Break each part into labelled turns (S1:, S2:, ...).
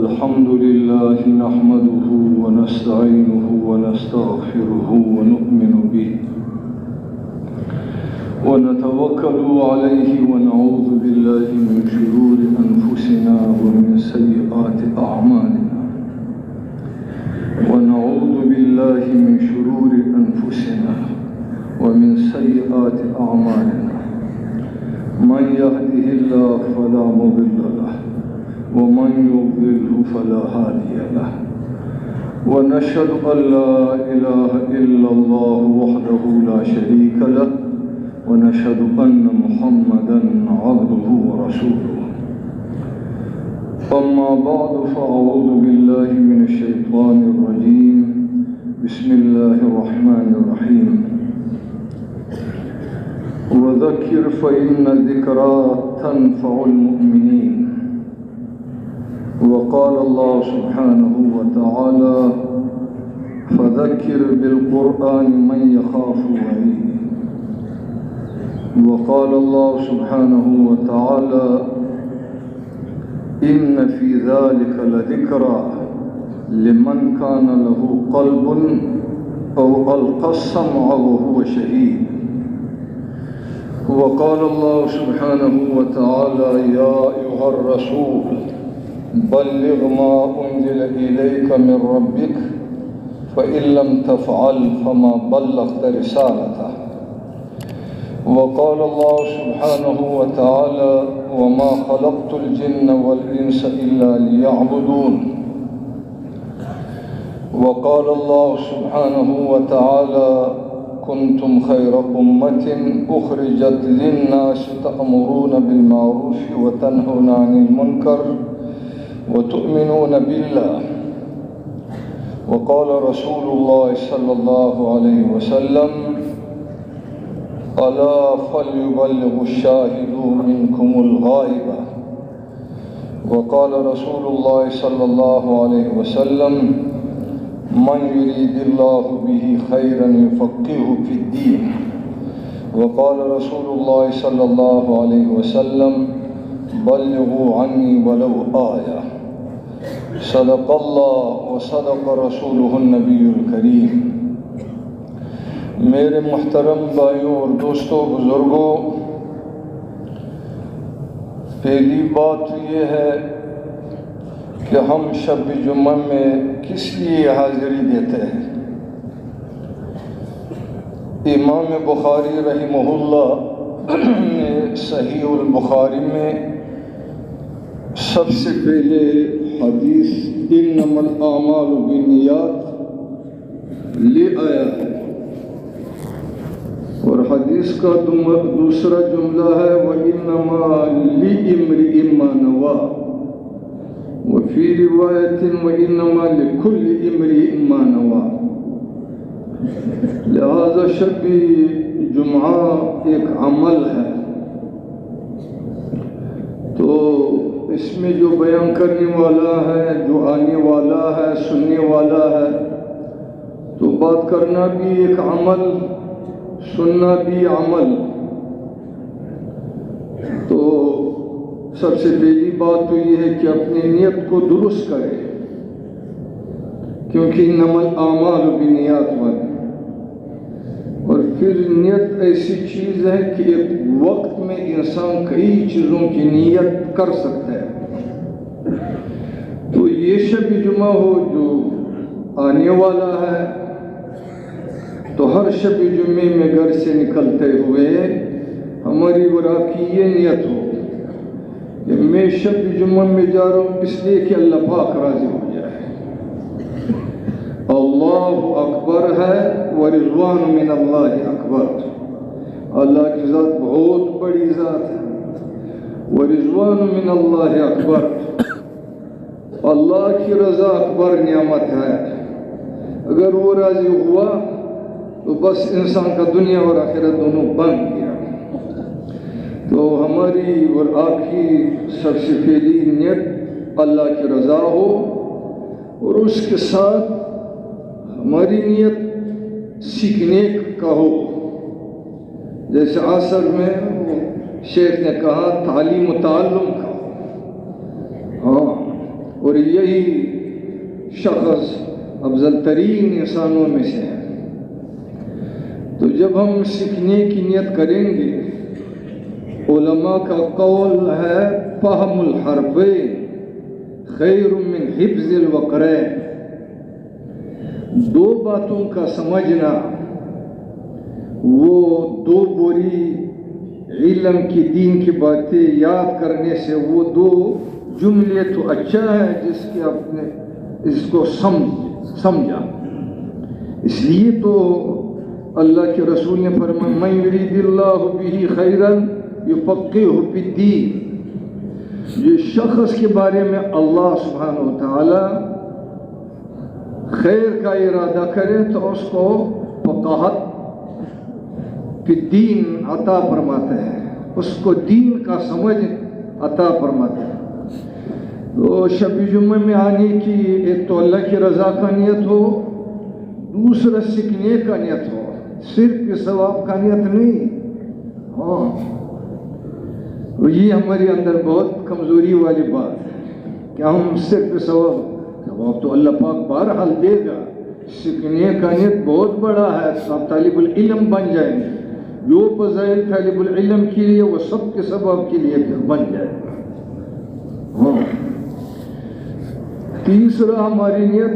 S1: الحمد لله نحمده ونستعينه ونستغفره ونؤمن به ونتوكل عليه ونعوذ بالله من شرور أنفسنا ومن سيئات أعمالنا ونعوذ بالله من شرور أنفسنا ومن سيئات أعمالنا من يهده الله فلا مضل له ومن يضلله فلا هادي له ونشهد أن لا إله إلا الله وحده لا شريك له ونشهد أن محمدا عبده ورسوله أما بعد فأعوذ بالله من الشيطان الرجيم بسم الله الرحمن الرحيم وذكر فإن الذكرى تنفع المؤمنين وقال الله سبحانه وتعالى فذكر بالقرآن من يخاف وعيد وقال الله سبحانه وتعالى إن في ذلك لذكرى لمن كان له قلب أو ألقى السمع وهو شهيد وقال الله سبحانه وتعالى يا أيها الرسول بلغ ما أنزل إليك من ربك فإن لم تفعل فما بلغت رسالته وقال الله سبحانه وتعالى وما خلقت الجن والإنس إلا ليعبدون وقال الله سبحانه وتعالى كنتم خير أمة أخرجت للناس تأمرون بالمعروف وتنهون عن المنكر وتؤمنون بالله وقال رسول الله صلى الله عليه وسلم ألا فليبلغ الشاهد منكم الغائب وقال رسول الله صلى الله عليه وسلم من يريد الله به خيرا يفقهه في الدين وقال رسول الله صلى الله عليه وسلم بلغوا عني ولو آية صدق الله وصدق رسوله النبی الکریم۔ میرے محترم بھائیوں اور دوستوں بزرگوں، پہلی بات یہ ہے کہ ہم شب جمعہ میں کس لیے حاضری دیتے ہیں؟ امام بخاری رحمہ اللہ نے صحیح البخاری میں سب سے پہلے حدیث انما الاعمال بالنیات لے آیا ہے، اور حدیث کا دوسرا جملہ ہے وَإِنَّمَا لِإِمْرِئٍ مَّا نَوَىٰ وفی روایت وَإِنَّمَا لِكُلِّ امْرِئٍ مَّا نَوَىٰ۔ لہذا شب جمعہ ایک عمل ہے، تو اس میں جو بیان کرنے والا ہے، جو آنے والا ہے، سننے والا ہے، تو بات کرنا بھی ایک عمل، سننا بھی عمل۔ تو سب سے پہلی بات تو یہ ہے کہ اپنی نیت کو درست کرے، کیونکہ انما الاعمال بالنیات بنے۔ اور پھر نیت ایسی چیز ہے کہ ایک وقت میں انسان کئی چیزوں کی نیت کر سکتا ہے۔ تو یہ شب جمعہ ہو جو آنے والا ہے، تو ہر شب جمعے میں گھر سے نکلتے ہوئے ہماری اور آپ کی یہ نیت ہو کہ میں شب جمعہ میں جا رہا ہوں اس لیے کہ اللہ پاک راضی ہو جائے۔ اللہ اکبر ہے ورضوان من اللہ اکبر، اللہ کی ذات بہت بڑی ذات ہے، ورضوان من اللہ اکبر، اللہ کی رضا اکبر نعمت ہے۔ اگر وہ راضی ہوا تو بس انسان کا دنیا اور آخرت دونوں بن گیا۔ تو ہماری اور آپ کی سب سے پہلی نیت اللہ کی رضا ہو، اور اس کے ساتھ ہماری نیت سیکھنے کا ہو۔ جیسے عصر میں شیخ نے کہا تعلیم و تعلم کا، یہی شخص افضل ترین انسانوں میں سے ہے۔ تو جب ہم سیکھنے کی نیت کریں گے، علماء کا قول ہے فہم الحرفین خیر من حفظ الوقرین، دو باتوں کا سمجھنا وہ دو بوری علم کی دین کی باتیں یاد کرنے سے وہ دو جملے تو اچھا ہے جس کے آپ نے اس کو سمجھا۔ اس لیے تو اللہ کے رسول نے فرمایا من یرید اللہ بہ خیرا یفقہہ فی الدین، یہ شخص کے بارے میں اللہ سبحانہ و تعالی خیر کا ارادہ کرے تو اس کو فقاہت فی الدین عطا فرماتے ہیں، اس کو دین کا سمجھ عطا فرماتے ہیں۔ تو شب جمعہ میں آنے کی ایک تو اللہ کی رضا کا نیت ہو، دوسرا سیکھنے کا نیت ہو، صرف ثواب کا نیت نہیں۔ ہاں، یہ ہمارے اندر بہت کمزوری والی بات ہے کہ ہم صرف ثواب تو اللہ پاک بہرحال دے گا، سیکھنے کا نیت بہت بڑا ہے، آپ طالب العلم بن جائیں گے، جو فضائل طالب العلم کے لیے وہ سب کے سبب کے لیے بن جائے گا۔ ہاں، تیسرا ہماری نیت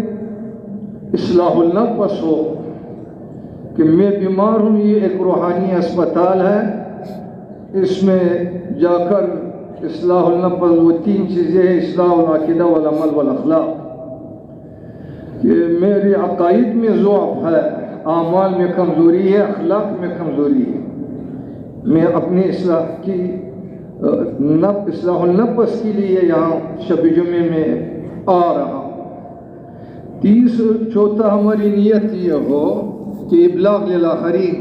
S1: اصلاح النفس ہو کہ میں بیمار ہوں، یہ ایک روحانی اسپتال ہے، اس میں جا کر اصلاح النفس وہ تین چیزیں ہیں، اصلاح العقیدہ والعمل والاخلاق، کہ میرے عقائد میں ضعف ہے، اعمال میں کمزوری ہے، اخلاق میں کمزوری ہے، میں اپنی اصلاح النفس کے لیے یہاں شب جمعے میں آ رہا ہوں۔ چوتھا ہماری نیت یہ ہو کہ ابلاغ للآخرین،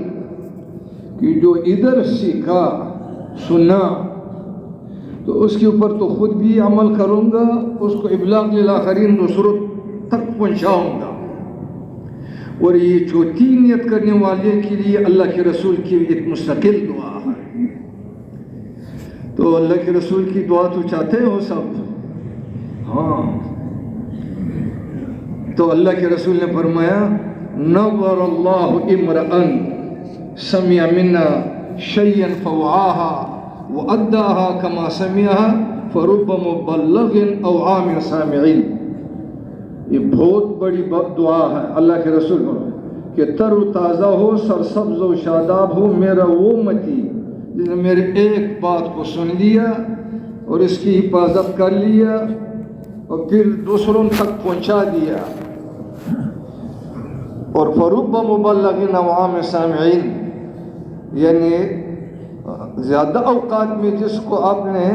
S1: کہ جو ادھر سیکھا سنا تو اس کے اوپر تو خود بھی عمل کروں گا، اس کو ابلاغ للآخرین دوسروں تک پہنچاؤں گا۔ اور یہ چوتھی نیت کرنے والے کے لیے اللہ کے رسول کی ایک مستقل دعا ہے۔ تو اللہ کے رسول کی دعا تو چاہتے ہو سب؟ ہاں، تو اللہ کے رسول نے فرمایا نور اللہ امرأ سمع منا شیئا فوعاها واداها كما سمعها فرب مبلغ او عام سامعین۔ یہ بہت بڑی دعا ہے اللہ کے رسول کہ تر و تازہ ہو، سرسبز و شاداب ہو میرا وہ امتی جس نے میرے ایک بات کو سن لیا اور اس کی حفاظت کر لیا اور پھر دوسروں تک پہنچا دیا۔ اور فرب مبلغ او عام سامعین، یعنی زیادہ اوقات میں جس کو آپ نے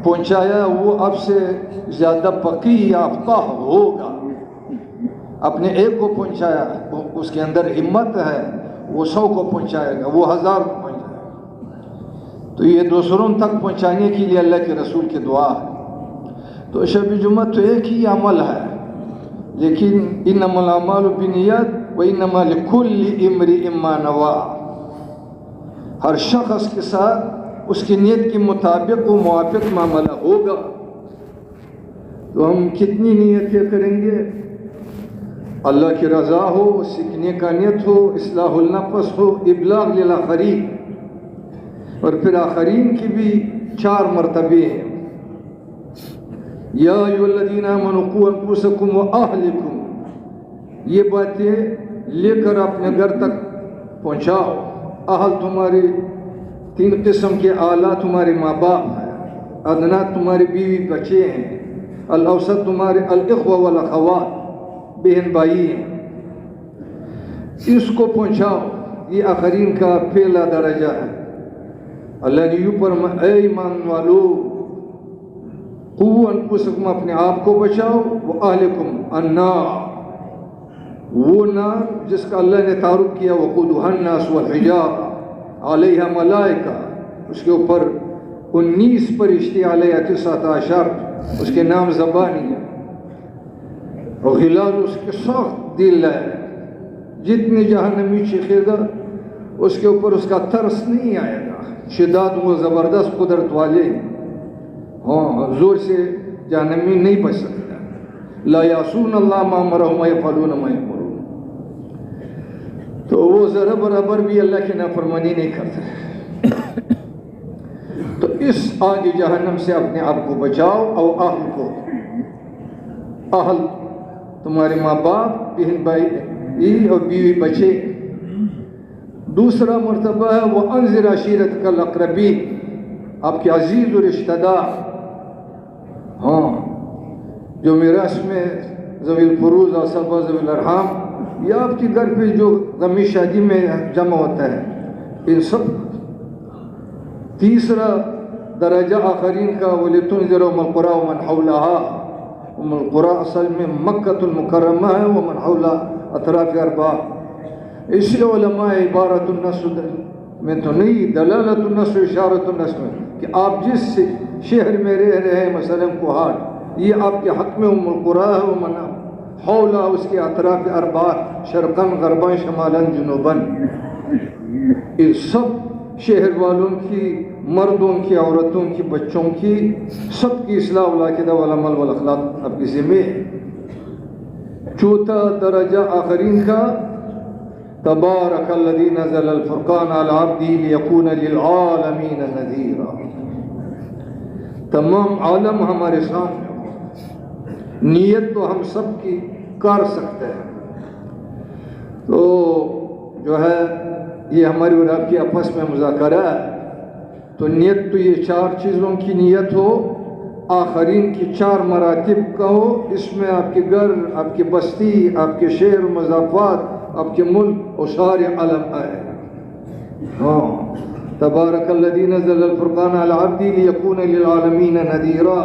S1: پہنچایا وہ آپ سے زیادہ فقیہ یافتہ ہوگا۔ اپنے ایک کو پہنچایا، اس کے اندر ہمت ہے، وہ 100 کو پہنچائے گا، وہ 1000 کو پہنچائے گا۔ تو یہ دوسروں تک پہنچانے کے لیے اللہ کے رسول کی دعا ہے۔ تو شب جمعہ تو ایک ہی عمل ہے، لیکن انما الاعمال بالنیات وانما لکل امرئ ما نویٰ، ہر شخص کے ساتھ اس کی نیت کے مطابق وہ موافق معاملہ ہوگا۔ تو ہم کتنی نیتیں کریں گے؟ اللہ کی رضا ہو، سیکھنے کا نیت ہو، اصلاح النفس ہو، ابلاغ للآخرین، اور پھر آخرین کی بھی 4 مرتبے ہیں۔ یا ایھا الذین آمنوا قوا انفسکم واہلکم، یہ باتیں لے کر اپنے گھر تک پہنچاؤ۔ اہل تمہاری 3 قسم کے اعلیٰ تمہارے ماں باپ ہیں، ادنا تمہاری بیوی بچے ہیں، الاوسط تمہارے الاخوہ والاخوات بہن بھائی ہیں، اس کو پہنچاؤ۔ یہ آخرین کا پہلا درجہ ہے۔ اللہ نے یوں فرمایا اے ایمان والو قوا انفسکم، اپنے آپ کو بچاؤ، واہلکم النار، وہ نار جس کا اللہ نے تعارف کیا وقودها الناس والحجارہ علیہا ملائکہ، اس کے اوپر 19 فرشتے علیہ 19 اس کے نام زبانی ہیں، اور غلاظ اس کے سخت دل ہے، جتنے جہنمی چیخے گا اس کے اوپر اس کا ترس نہیں آئے گا، شداد وہ زبردست قدرت والے، ہاں زور سے جہنمی نہیں بچ سکتا۔ لا یعصون اللہ ما امرهم ویفعلون ما یؤمرون. تو وہ ذرا برابر بھی اللہ کی نافرمانی نہیں کرتے. تو اس آگ جہنم سے اپنے آپ کو بچاؤ. او اہل کو، اہل تمہارے ماں باپ، بہن بھائی اور بیوی بچے. دوسرا مرتبہ ہے وہ انذر عشیرتک الاقربین، آپ کے عزیز و رشتہ دار، ہاں جو میراث میں ذوی الفروض اور ذوی الارحام یا آپ کے گھر پہ جو غمی شادی میں جمع ہوتا ہے، ان سب. تیسرا درجہ آخرین کا وَلِتُنذِرَ أُمَّ الْقُرَىٰ وَمَنْ حَوْلَهَا. ام القرى اصل میں مکۃ المکرمہ ہے، ومن حولها اطراف اربع. اس لیے علماء عبارت النص میں تو نہیں، دلالت النص اشارت النص میں کہ آپ جس شہر میں رہ رہے ہیں، مثلا کوہاٹ، یہ آپ کے حق میں ام القرى ہے، ومن حولها اس کے اطراف اربع، شرقاً غرباً شمالاً جنوباً. ان سب شہر والوں کی، مردوں کی، عورتوں کی، بچوں کی، سب کی اصلاح والعقیدہ والعمل والاخلاق آپ کی ذمہ ہے. چوتھا درجہ آخرین کا تبارک الذی نزل الفرقان علی عبدہ لیکون للعالمین نذیرا. تمام عالم ہمارے سامنے، نیت تو ہم سب کی کر سکتے ہیں. تو جو ہے یہ ہماری اور آپ کی آپس میں مذاکرہ ہے. تو نیت تو یہ 4 چیزوں کی نیت ہو، آخرین کی 4 مراتب کا ہو. اس میں آپ کے گھر، آپ کی بستی، آپ کے شہر و مضافات، آپ کے ملک اور سارے عالم آئے. ہاں تبارک الذی نزل الفرقان علی عبدہ لیکون للعالمین نذیرا.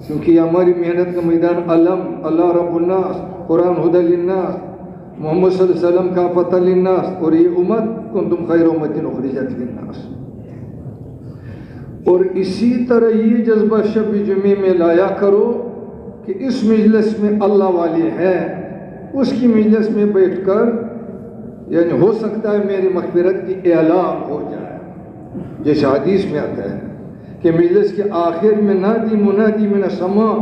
S1: کیونکہ یہ ہماری محنت کا میدان علم، اللہ رب الناس، قرآن ہدی للناس، محمد صلی اللہ علیہ وسلم کافۃ للناس، اور یہ امت کنتم خیر امۃ اخرجت للناس. اور اسی طرح یہ جذبہ شب جمعے میں لایا کرو کہ اس مجلس میں اللہ والے ہیں، اس کی مجلس میں بیٹھ کر یعنی ہو سکتا ہے میری مغفرت کی اعلان ہو جائے، جیسے حدیث میں آتا ہے کہ مجلس کے آخر میں نادی منادی من السماء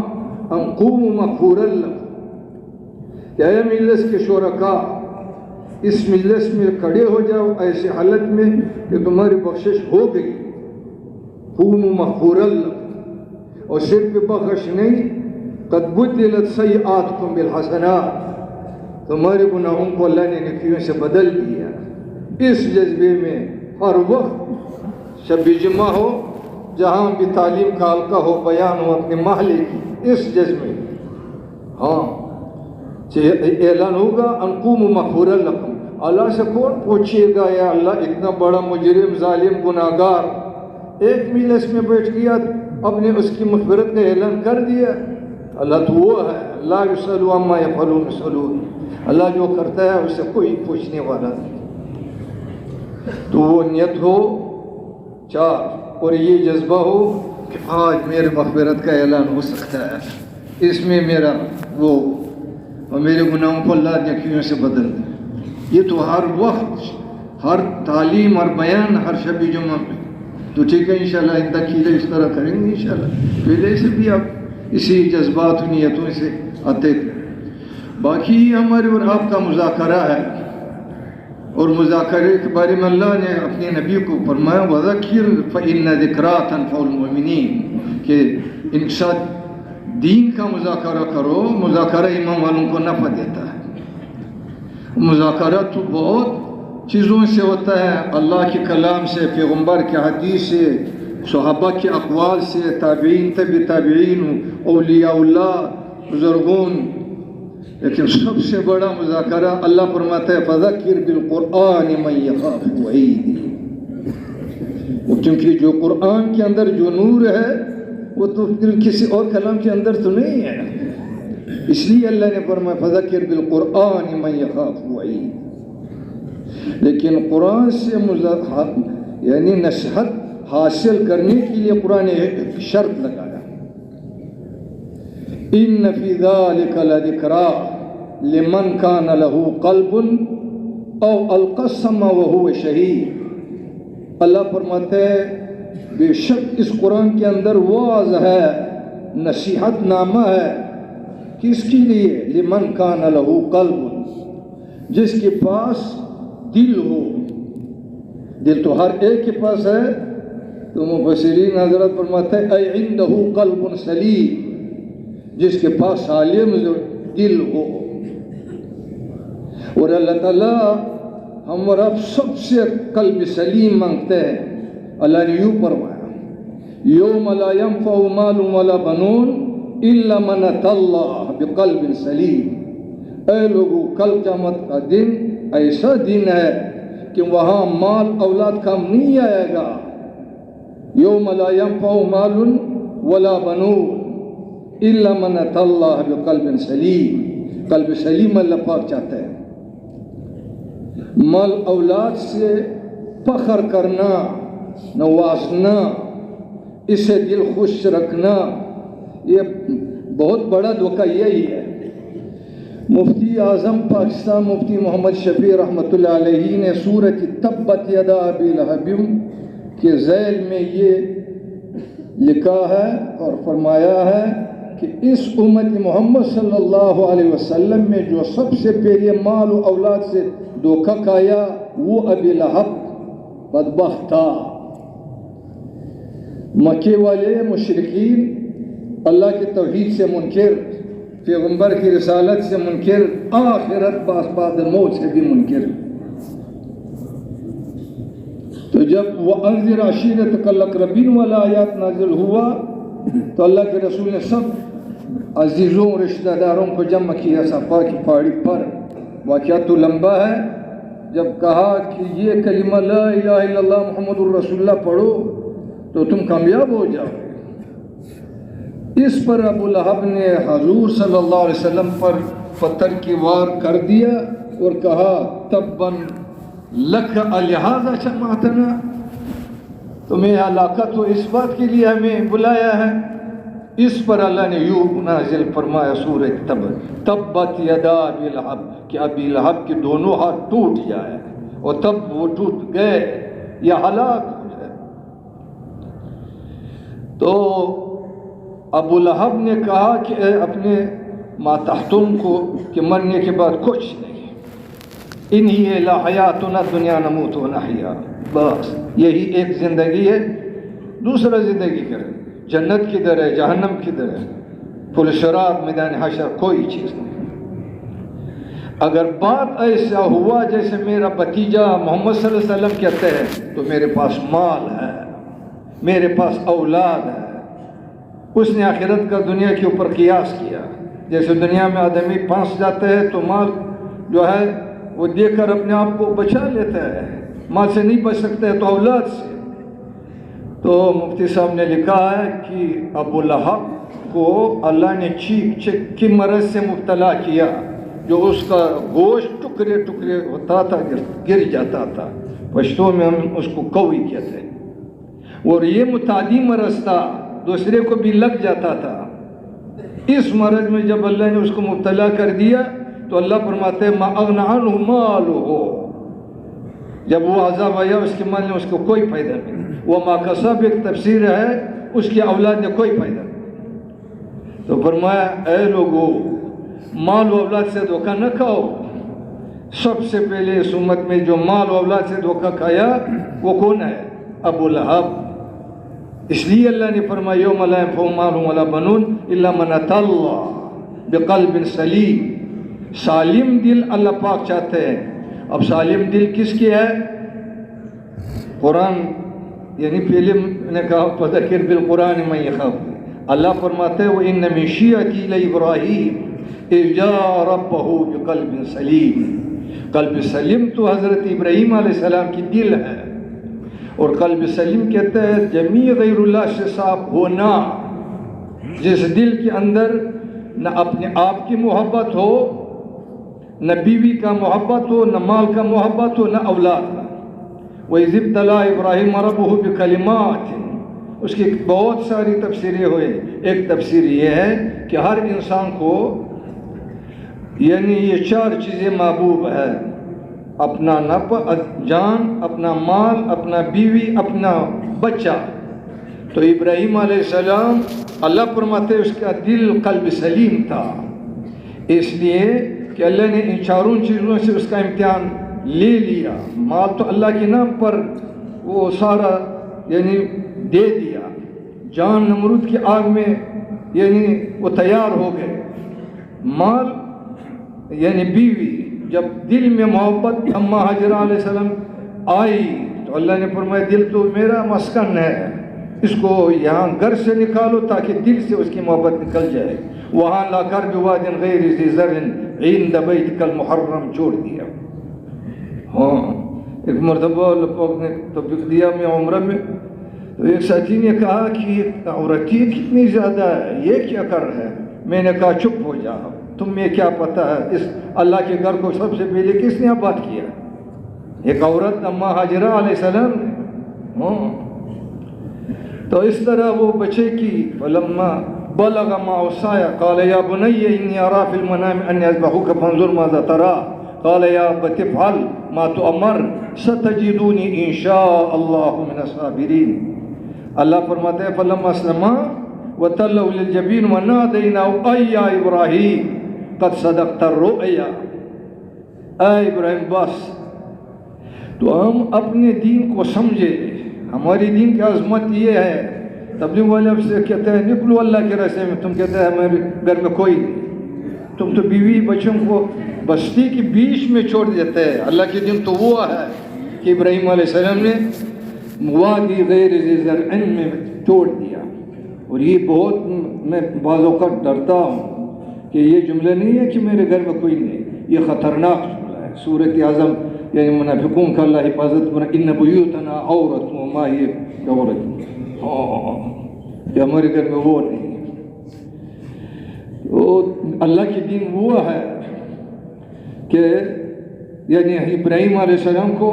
S1: ان قوموا مغفورا لکم، کہ اے مجلس کے شرکاء اس مجلس میں کھڑے ہو جاؤ ایسے حالت میں کہ تمہاری بخشش ہو گئی. قوموا مغفورا لکم، اور صرف بخش نہیں، قد بدلت سیئاتکم بالحسنات، تمہارے گناہوں کو اللہ نے نیکیوں سے بدل دیا. اس جذبے میں ہر وقت شب جمعہ ہو، جہاں بھی تعلیم کا حلقہ ہو، بیان ہو اپنے محلے کی، اس جذبے میں ہاں اعلان ہوگا ان قوموا مغفورا لکم. اللہ سے کون پوچھے گا یا اللہ اتنا بڑا مجرم، ظالم، گناہگار ایک مجلس میں بیٹھ گیا، اپنے اس کی مغفرت کا اعلان کر دیا. اللہ تو وہ ہے، لا یسأل عما یفعلون یسألون، اللہ جو کرتا ہے اسے کوئی پوچھنے والا نہیں. تو وہ نیت ہو 4، اور یہ جذبہ ہو کہ آج میرے مغفرت کا اعلان ہو سکتا ہے، اس میں میرا وہ اور میرے گناہوں کو اللہ نیکیوں سے بدل دے. یہ تو ہر وقت، ہر تعلیم، ہر بیان، ہر شب جمعہ میں. تو ٹھیک ہے انشاءاللہ آئندہ کھیلے اس طرح کریں گے انشاءاللہ. پہلے سے بھی آپ اسی جذبات و نیتوں سے آتے تھے. باقی یہ ہمارے اور آپ کا مذاکرہ ہے، اور مذاکرے کے بارے میں اللہ نے اپنے نبی کو فرمایا وَذَكِّرْ فَإِنَّ ذِكْرَىٰ تَنفَعُ الْمُؤْمِنِينَ، کہ ان کے ساتھ دین کا مذاکرہ کرو. مذاکرہ ایمان والوں کو نفع دیتا ہے. مذاکرہ تو بہت چیزوں سے ہوتا ہے، اللہ کے کلام سے، پیغمبر کے حدیث سے، صحابہ کے اقوال سے، تابعین، تبع تابعین، اولیاء اللہ، بزرگون. لیکن سب سے بڑا مذاکرہ اللہ فرماتا ہے فَذَكِّرْ بِالْقُرْآنِ مَنْ يَخَافُ وَعِيدِ. کیونکہ جو قرآن کے اندر جو نور ہے وہ تو پھر کسی اور کلام کے اندر تو نہیں ہے. اس لیے اللہ نے فرمایا فَذَكِّرْ بِالْقُرْآنِ مَنْ يَخَافُ وَعِيدِ. لیکن قرآن سے یعنی نصیحت حاصل کرنے کے لیے قرآن نے ایک شرط لگایا، ان فی ذلک لذکریٰ لمن کان لہ قلب او القی السمع وہو شہید. اللہ فرماتے ہیں بے شک اس قرآن کے اندر واعظ ہے، نصیحت نامہ ہے کس کے لیے؟ لمن کان لہو قلب، جس کے پاس دل ہو۔ دل تو ہر ایک کے پاس ہے، تو مفسرین حضرت فرماتے ہیں اے عندہ قلب سلیم، جس کے پاس سالم دل ہو۔ اور اللہ تعالیٰ ہم اور اب سب سے قلب سلیم مانگتے ہیں۔ اللہ نے یوں فرمایا یوم لا ينفع مال ولا بنون الا من اتى اللہ بقلب سلیم۔ اے لوگوں، کل قیامت کا دن ایسا دن ہے کہ وہاں مال اولاد کام نہیں آئے گا۔ یوم لا ينفع مال ولا بنون الا من اتى اللہ بقلب سلیم۔ قلب سلیم اللہ پاک چاہتا ہے۔ مال اولاد سے فخر کرنا، نوازنا، اسے دل خوش رکھنا، یہ بہت بڑا دھوکہ یہی ہے۔ مفتی اعظم پاکستان مفتی محمد شفیع رحمۃ اللہ علیہ نے سورۃ تبت یدا ابی لہب کے ذیل میں یہ لکھا ہے اور فرمایا ہے کہ اس امت محمد صلی اللہ علیہ وسلم میں جو سب سے پہلے مال و اولاد سے دھوکہ کھایا وہ ابی لہب بدبخت تھا۔ مکے والے مشرکین اللہ کی توحید سے منکر، پیغمبر کی رسالت سے منکر، آخرت بعد موت سے بھی منکر۔ تو جب وَأَنذِرْ عَشِيرَتَكَ الْأَقْرَبِينَ والا آیات نازل ہوا تو اللہ کے رسول نے سب عزیزوں رشتہ داروں کو جمع کیا صفا کی پہاڑی پر۔ واقعہ تو لمبا ہے۔ جب کہا کہ یہ کلمہ لا الہ الا اللہ محمد الرسول اللہ پڑھو تو تم کامیاب ہو جاؤ۔ اس پر ابو لہب نے حضور صلی اللہ علیہ وسلم پر پتھر کی وار کر دیا اور کہا تباً لک لہذا جمعتنا، تمہیں ہلاکت ہو اس بات کے لیے ہمیں بلایا ہے۔ اس پر اللہ نے یوں نازل فرمایا سورہ تبت یدا ابی لہب کہ ابی لہب کے دونوں ہاتھ ٹوٹ جائے اور تب وہ ٹوٹ گئے یا ہلاک ہو جائے۔ تو ابو لہب نے کہا کہ اے اپنے ماتحتم کو کہ مرنے کے بعد کچھ نہیں، انہی الا حیاتنا دنیا نموت و نحیا، بس یہی ایک زندگی ہے، دوسرا زندگی کرے، جنت کدھر ہے، جہنم کدھر ہے، پل صراط، میدان حشر، کوئی چیز نہیں۔ اگر بات ایسا ہوا جیسے میرا بھتیجا محمد صلی اللہ علیہ وسلم کہتے ہیں تو میرے پاس مال ہے، میرے پاس اولاد ہے۔ اس نے آخرت کا دنیا کے اوپر قیاس کیا، جیسے دنیا میں آدمی پھنس جاتا ہے تو مال جو ہے وہ دے کر اپنے آپ کو بچا لیتا ہے، مال سے نہیں بچ سکتا ہے تو اولاد سے۔ تو مفتی صاحب نے لکھا ہے کہ ابو لہب کو اللہ نے چیک کی مرض سے مبتلا کیا، جو اس کا گوشت ٹکڑے ٹکڑے ہوتا تھا، گر جاتا تھا، پشتو میں ہم اس کو کوئی کہتے ہیں، اور یہ متعدی مرض تھا، دوسرے کو بھی لگ جاتا تھا۔ اس مرض میں جب اللہ نے اس کو مبتلا کر دیا تو اللہ فرماتے ہیں ما اغنی عنہ مالہ، جب وہ عذاب آیا اس کے مال نے اس کو کوئی فائدہ نہیں۔ وما کسب ایک تفسیر ہے، اس کی اولاد نے کوئی فائدہ نہیں۔ تو فرمایا اے لوگو، مال و اولاد سے دھوکہ نہ کھاؤ۔ سب سے پہلے اس امت میں جو مال و اولاد سے دھوکہ کھایا وہ کون ہے؟ ابو لہب۔ اس لیے اللہ نے فرمایا یوم لا ينفع مال ولا بنون الا من اتى اللہ بقلب سلیم۔ سالم دل اللہ پاک چاہتے ہیں۔ اب سالم دل کس کی ہے؟ قرآن یعنی پہلے نے کہا فذکر بالقرآن من یخاف، اللہ فرماتے ہیں وَإِنَّ مِن شِیعَتِی لِإِبْرَاہِیم إِذْ جَاءَ رَبَّهُ بِقَلْبٍ سَلِیم۔ قلب سلیم تو حضرت ابراہیم علیہ السلام کی دل ہے، اور قلب سلیم کہتے ہیں جمیع غیر اللہ سے صاف ہونا، جس دل کے اندر نہ اپنے آپ کی محبت ہو، نہ بیوی کا محبت ہو، نہ مال کا محبت ہو، نہ اولاد کا۔ وَإِذِ ابْتَلَىٰ إِبْرَاهِيمَ رَبُّهُ بِكَلِمَاتٍ، اس کی بہت ساری تفسیریں ہوئے۔ ایک تفسیر یہ ہے کہ ہر انسان کو یعنی یہ چار چیزیں محبوب ہے، اپنا جان، اپنا مال، اپنا بیوی، اپنا بچہ۔ تو ابراہیم علیہ السلام اللہ فرماتے اس کا دل قلب سلیم تھا، اس لیے کہ اللہ نے ان چاروں چیزوں سے اس کا امتحان لے لیا. مال تو اللہ کے نام پر وہ سارا یعنی دے دیا. جان نمرود کی آگ میں یعنی وہ تیار ہو گئے. مال یعنی بیوی، جب دل میں محبت اماں حاجرہ علیہ السلام آئی تو اللہ نے فرمایا دل تو میرا مسکن ہے، اس کو یہاں گھر سے نکالو تاکہ دل سے اس کی محبت نکل جائے. وہاں لا کر بواد غیر ذی زرع عند بیتک المحرم چھوڑ دیا. ہاں ایک مرتبہ اللہ پاک نے توفیق دیا میں عمرہ میں، تو ایک ساتھی نے کہا کہ عورتیں کتنی زیادہ ہے، یہ کیا کر رہا ہے؟ میں نے کہا چپ ہو جا، تمہیں کیا پتہ ہے اس اللہ کے گھر کو سب سے پہلے کس نے آباد کیا؟ ایک عورت اماں حاجرہ علیہ السلام نے. ہاں تو اس طرح وہ بچے کی فلما بلغ معه السعي قال يا بني اني ارى في المنام اني اذبحك فانظر ماذا ترى قال يا ابت افعل ما تؤمر ستجدوني ان شاء الله من الصابرين. اللہ فرماتے ہیں فلما اسلما وتلوا للجبين وناديناه اي يا ابراهيم قد صدقت الرؤيا. اے ابراہیم بس تو ہم اپنے دین کو سمجھے. ہماری دین کی عظمت یہ ہے. تبلیغ والے سے کہتے ہیں نکلو اللہ کے راستے میں، تم کہتے ہیں ہمارے گھر میں کوئی نہیں. تم تو بیوی بچوں کو بستی کے بیچ میں چھوڑ دیتے ہیں. اللہ کے دین تو وہ ہے کہ ابراہیم علیہ السلام نے وادی غیر ذی زرع میں چھوڑ دیا. اور یہ بہت میں بعض اوقات ڈرتا ہوں کہ یہ جملہ نہیں ہے کہ میرے گھر میں کوئی نہیں، یہ خطرناک جملہ ہے. سورۃ اعظم یعنی منافقوں کا اللہ حفاظت بنا ان بیوتنا عورت وما ہی عورت، کہ ہمارے گھر میں وہ نہیں. تو اللہ کی دین وہ ہے کہ یعنی ابراہیم علیہ السلام کو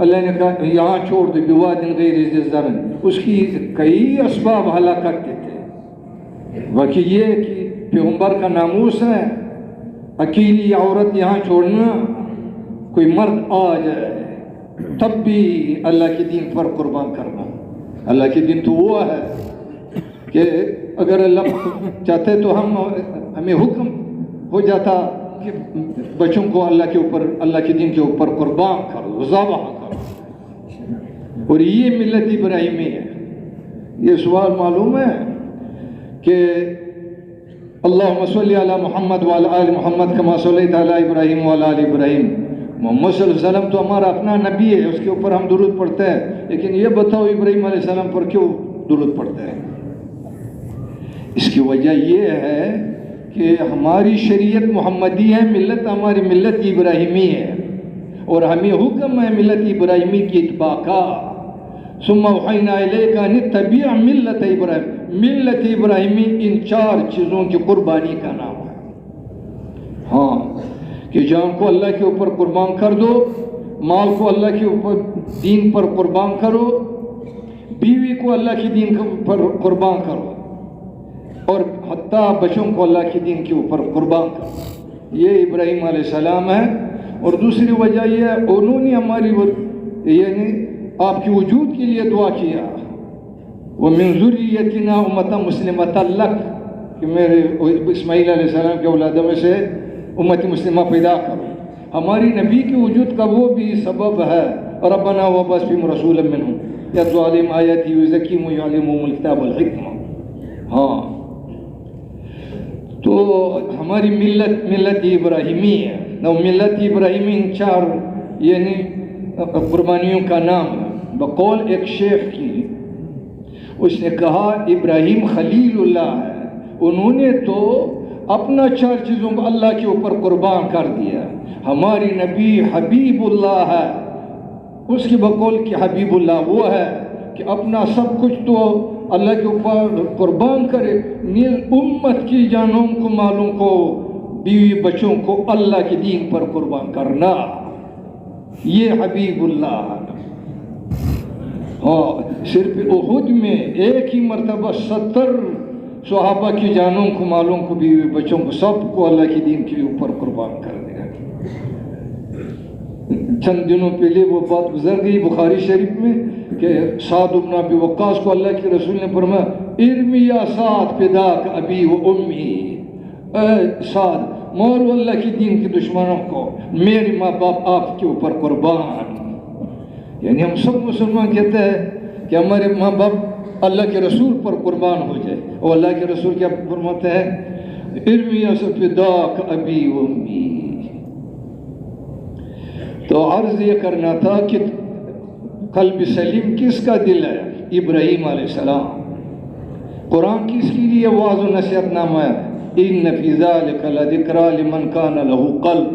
S1: اللہ نے کہا یہاں چھوڑ دو بواد غیر ذی زرع. اس کی کئی اسباب ہلاکت کے تھے. باقی یہ کہ پیغمبر کا ناموس ہے اکیلی عورت یہاں چھوڑنا، کوئی مرد آ جائے تب بھی اللہ کے دین پر قربان کرنا. اللہ کے دین تو وہ ہے کہ اگر اللہ چاہتے تو ہمیں حکم ہو جاتا کہ بچوں کو اللہ کے اوپر اللہ کے دین کے اوپر قربان کرو، ذبح کرو. اور یہ ملت ابراہیمی ہے. یہ سوال معلوم ہے کہ اللہم صلی علی محمد وعلی آل محمد کما صلیت علی ابراہیم وعلی آل ابراہیم. محمد صلی اللہ علیہ وسلم تو ہمارا اپنا نبی ہے، اس کے اوپر ہم درود پڑھتے ہیں. لیکن یہ بتاؤ ابراہیم علیہ السلام پر کیوں درود پڑھتے ہیں؟ اس کی وجہ یہ ہے کہ ہماری شریعت محمدی ہے، ملت ہماری ملت ابراہیمی ہے، اور ہمیں حکم ہے ملت ابراہیمی کی اتباع کا. ثم اوحینا الیک ان اتبع ملت ابراہیم. ملت ابراہیمی ان چار چیزوں کی قربانی کا نام ہے. ہاں کہ جان کو اللہ کے اوپر قربان کر دو، مال کو اللہ کے اوپر دین پر قربان کرو، بیوی کو اللہ کے دین پر قربان کرو، اور حتیٰ بچوں کو اللہ کے دین کے اوپر قربان کرو. یہ ابراہیم علیہ السلام ہے. اور دوسری وجہ یہ ہے انہوں نے ہماری یعنی آپ کی وجود کے لیے دعا کیا وَمِن ذُرِّيَّتِنَا أُمَّةً مُسْلِمَةً لَكَ، کہ میرے اسماعیل علیہ السلام کے اولادوں میں سے امت مسلمہ پیدا کرو. ہماری نبی کے وجود کا وہ بھی سبب ہے ربنا وابعث فیہم رسولا منہم یتلو علیہم آیاتہ ویزکیہم ویعلمہم الکتاب والحکمہ. ہاں تو ہماری ملت ابراہیمی ہے. ملت ابراہیمی ان چار یعنی قربانیوں کا نام ہے. بقول ایک شیخ کی، اس نے کہا ابراہیم خلیل اللہ ہے، انہوں نے تو اپنا چار چیزوں کو اللہ کے اوپر قربان کر دیا. ہماری نبی حبیب اللہ ہے، اس کی بقول کہ حبیب اللہ وہ ہے کہ اپنا سب کچھ تو اللہ کے اوپر قربان کرے، نیز امت کی جانوں کو مالوں کو بیوی بچوں کو اللہ کے دین پر قربان کرنا. یہ حبیب اللہ ہے. ہاں صرف احد میں ایک ہی مرتبہ 70 صحابہ کی جانوں کو مالوں کو بیوی بچوں کو سب کو اللہ کے دین کے اوپر قربان کر دیا. چند دنوں پہلے وہ بات گزر گئی بخاری شریف میں کہ سعد بن ابی وقاص کو اللہ کے رسول نے فرمایا ارمی یا سعد فداک ابی و امی، اے سعد مارو اللہ کی دین کے دشمنوں کو، میرے ماں باپ آپ کے اوپر قربان. یعنی ہم سب مسلمان کہتے ہیں کہ ہمارے ماں باپ اللہ کے رسول پر قربان ہو جائے، اور اللہ کے رسول کیا فرماتے ہیں؟ ارمی فداک ابی و امی. تو عرض یہ کرنا تھا کہ قلب سلیم کس کا دل ہے؟ ابراہیم علیہ السلام. قرآن کس کے لیے واعظ و نصیحت نامہ ہے؟ ان فی ذلک لذکریٰ لمن کان لہ قلب.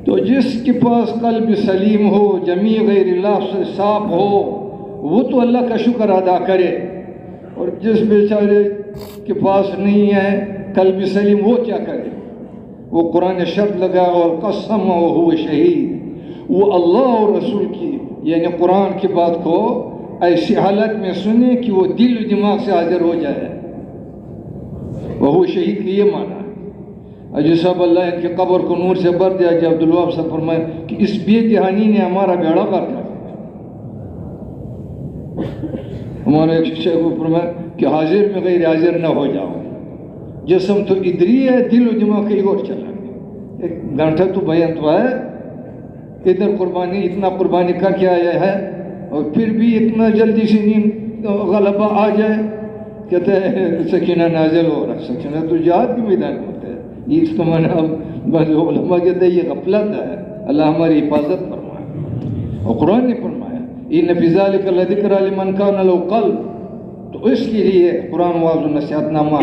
S1: تو جس کے پاس قلب سلیم ہو، جمیع غیر اللہ سے صاف ہو، وہ تو اللہ کا شکر ادا کرے. اور جس بیچارے کے پاس نہیں ہے قلب سلیم، وہ کیا کرے؟ وہ قرآن شرط لگا اور قسم وہو شہید. وہ اللہ اور رسول کی یعنی قرآن کی بات کو ایسی حالت میں سنے کہ وہ دل و دماغ سے حاضر ہو جائے. وہو شہید کی یہ معنی ہے. اجی صاحب اللہ ان کی قبر کو نور سے بھر دیا. جب عبدالوہاب صاحب فرمائے کہ اس بے دہانی نے ہمارا بیڑا غرق کر دیا. ہمارا ایک شیخ کو فرمائے کہ حاضر میں غیر حاضر نہ ہو جاؤ. جسم تو ادھری ہے، دل و دماغ کہیں اور چلا گیا. ایک گھنٹہ تو بیان تو ہے، ادھر قربانی اتنا قربانی کر کے آیا ہے، اور پھر بھی اتنا جلدی سے نیند غلبہ آ جائے. کہتے ہیں سکینہ نازل ہو رہا. سکینہ تو جہاد کے میدان میں ہوتا ہے. یہ اس کا معنی بعض علماء کہتے ہیں یہ غفلت ہے. اللہ ہماری حفاظت فرمائے. اور قرآن نے فرمایا ان فی ذلک لذکریٰ لمن کان لہ قلب. تو اس کے لیے قرآن واعظ و نصیحت نامہ.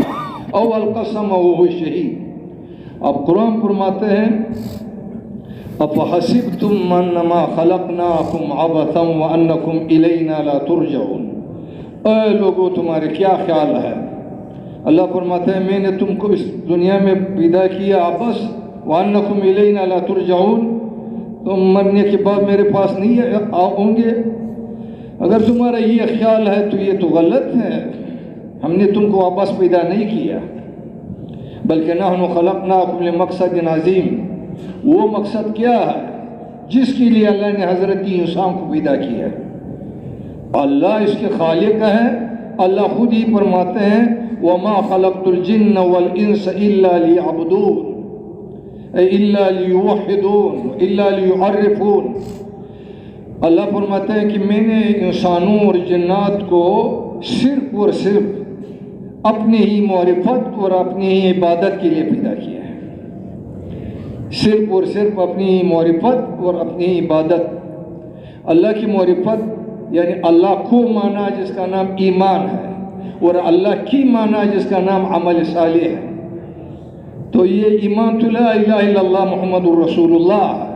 S1: اول قسم وہو شہید. اب قرآن فرماتے ہیں افحسبتم انما خلقناکم عبثا وانکم الینا لا ترجعون. اے لوگو تمہارے کیا خیال ہے؟ اللہ فرماتے ہیں میں نے تم کو اس دنیا میں پیدا کیا عبث، وانکم الینا لا ترجعون، تم مرنے کے بعد میرے پاس نہیں آؤں گے. اگر تمہارا یہ خیال ہے تو یہ تو غلط ہے. ہم نے تم کو عبث پیدا نہیں کیا، بلکہ نحن خلقناکم لمقصد عظیم. وہ مقصد کیا ہے جس کے لیے اللہ نے حضرت انسان کو پیدا کیا ہے؟ اللہ اس کے خالق ہے. اللہ خود ہی فرماتے ہیں وَمَا خَلَقْتُ الْجِنَّ وَالْإِنسَ إِلَّا لِيَعْبُدُونَ اے إِلَّا لِيُوَحِّدُونَ إِلَّا لِيُعَرِّفُونَ. اللہ فرماتے ہیں کہ میں نے انسانوں اور جنات کو صرف اور صرف اپنی ہی معرفت اور اپنی ہی عبادت کے لیے پیدا کیا ہے. صرف اور صرف اپنی ہی معرفت اور اپنی ہی عبادت. اللہ کی معرفت یعنی اللہ کو مانا جس کا نام ایمان ہے، اور اللہ کی مانا جس کا نام عمل صالح ہے. تو یہ ایمان تو لا الہ الا اللہ محمد الرسول اللہ ہے.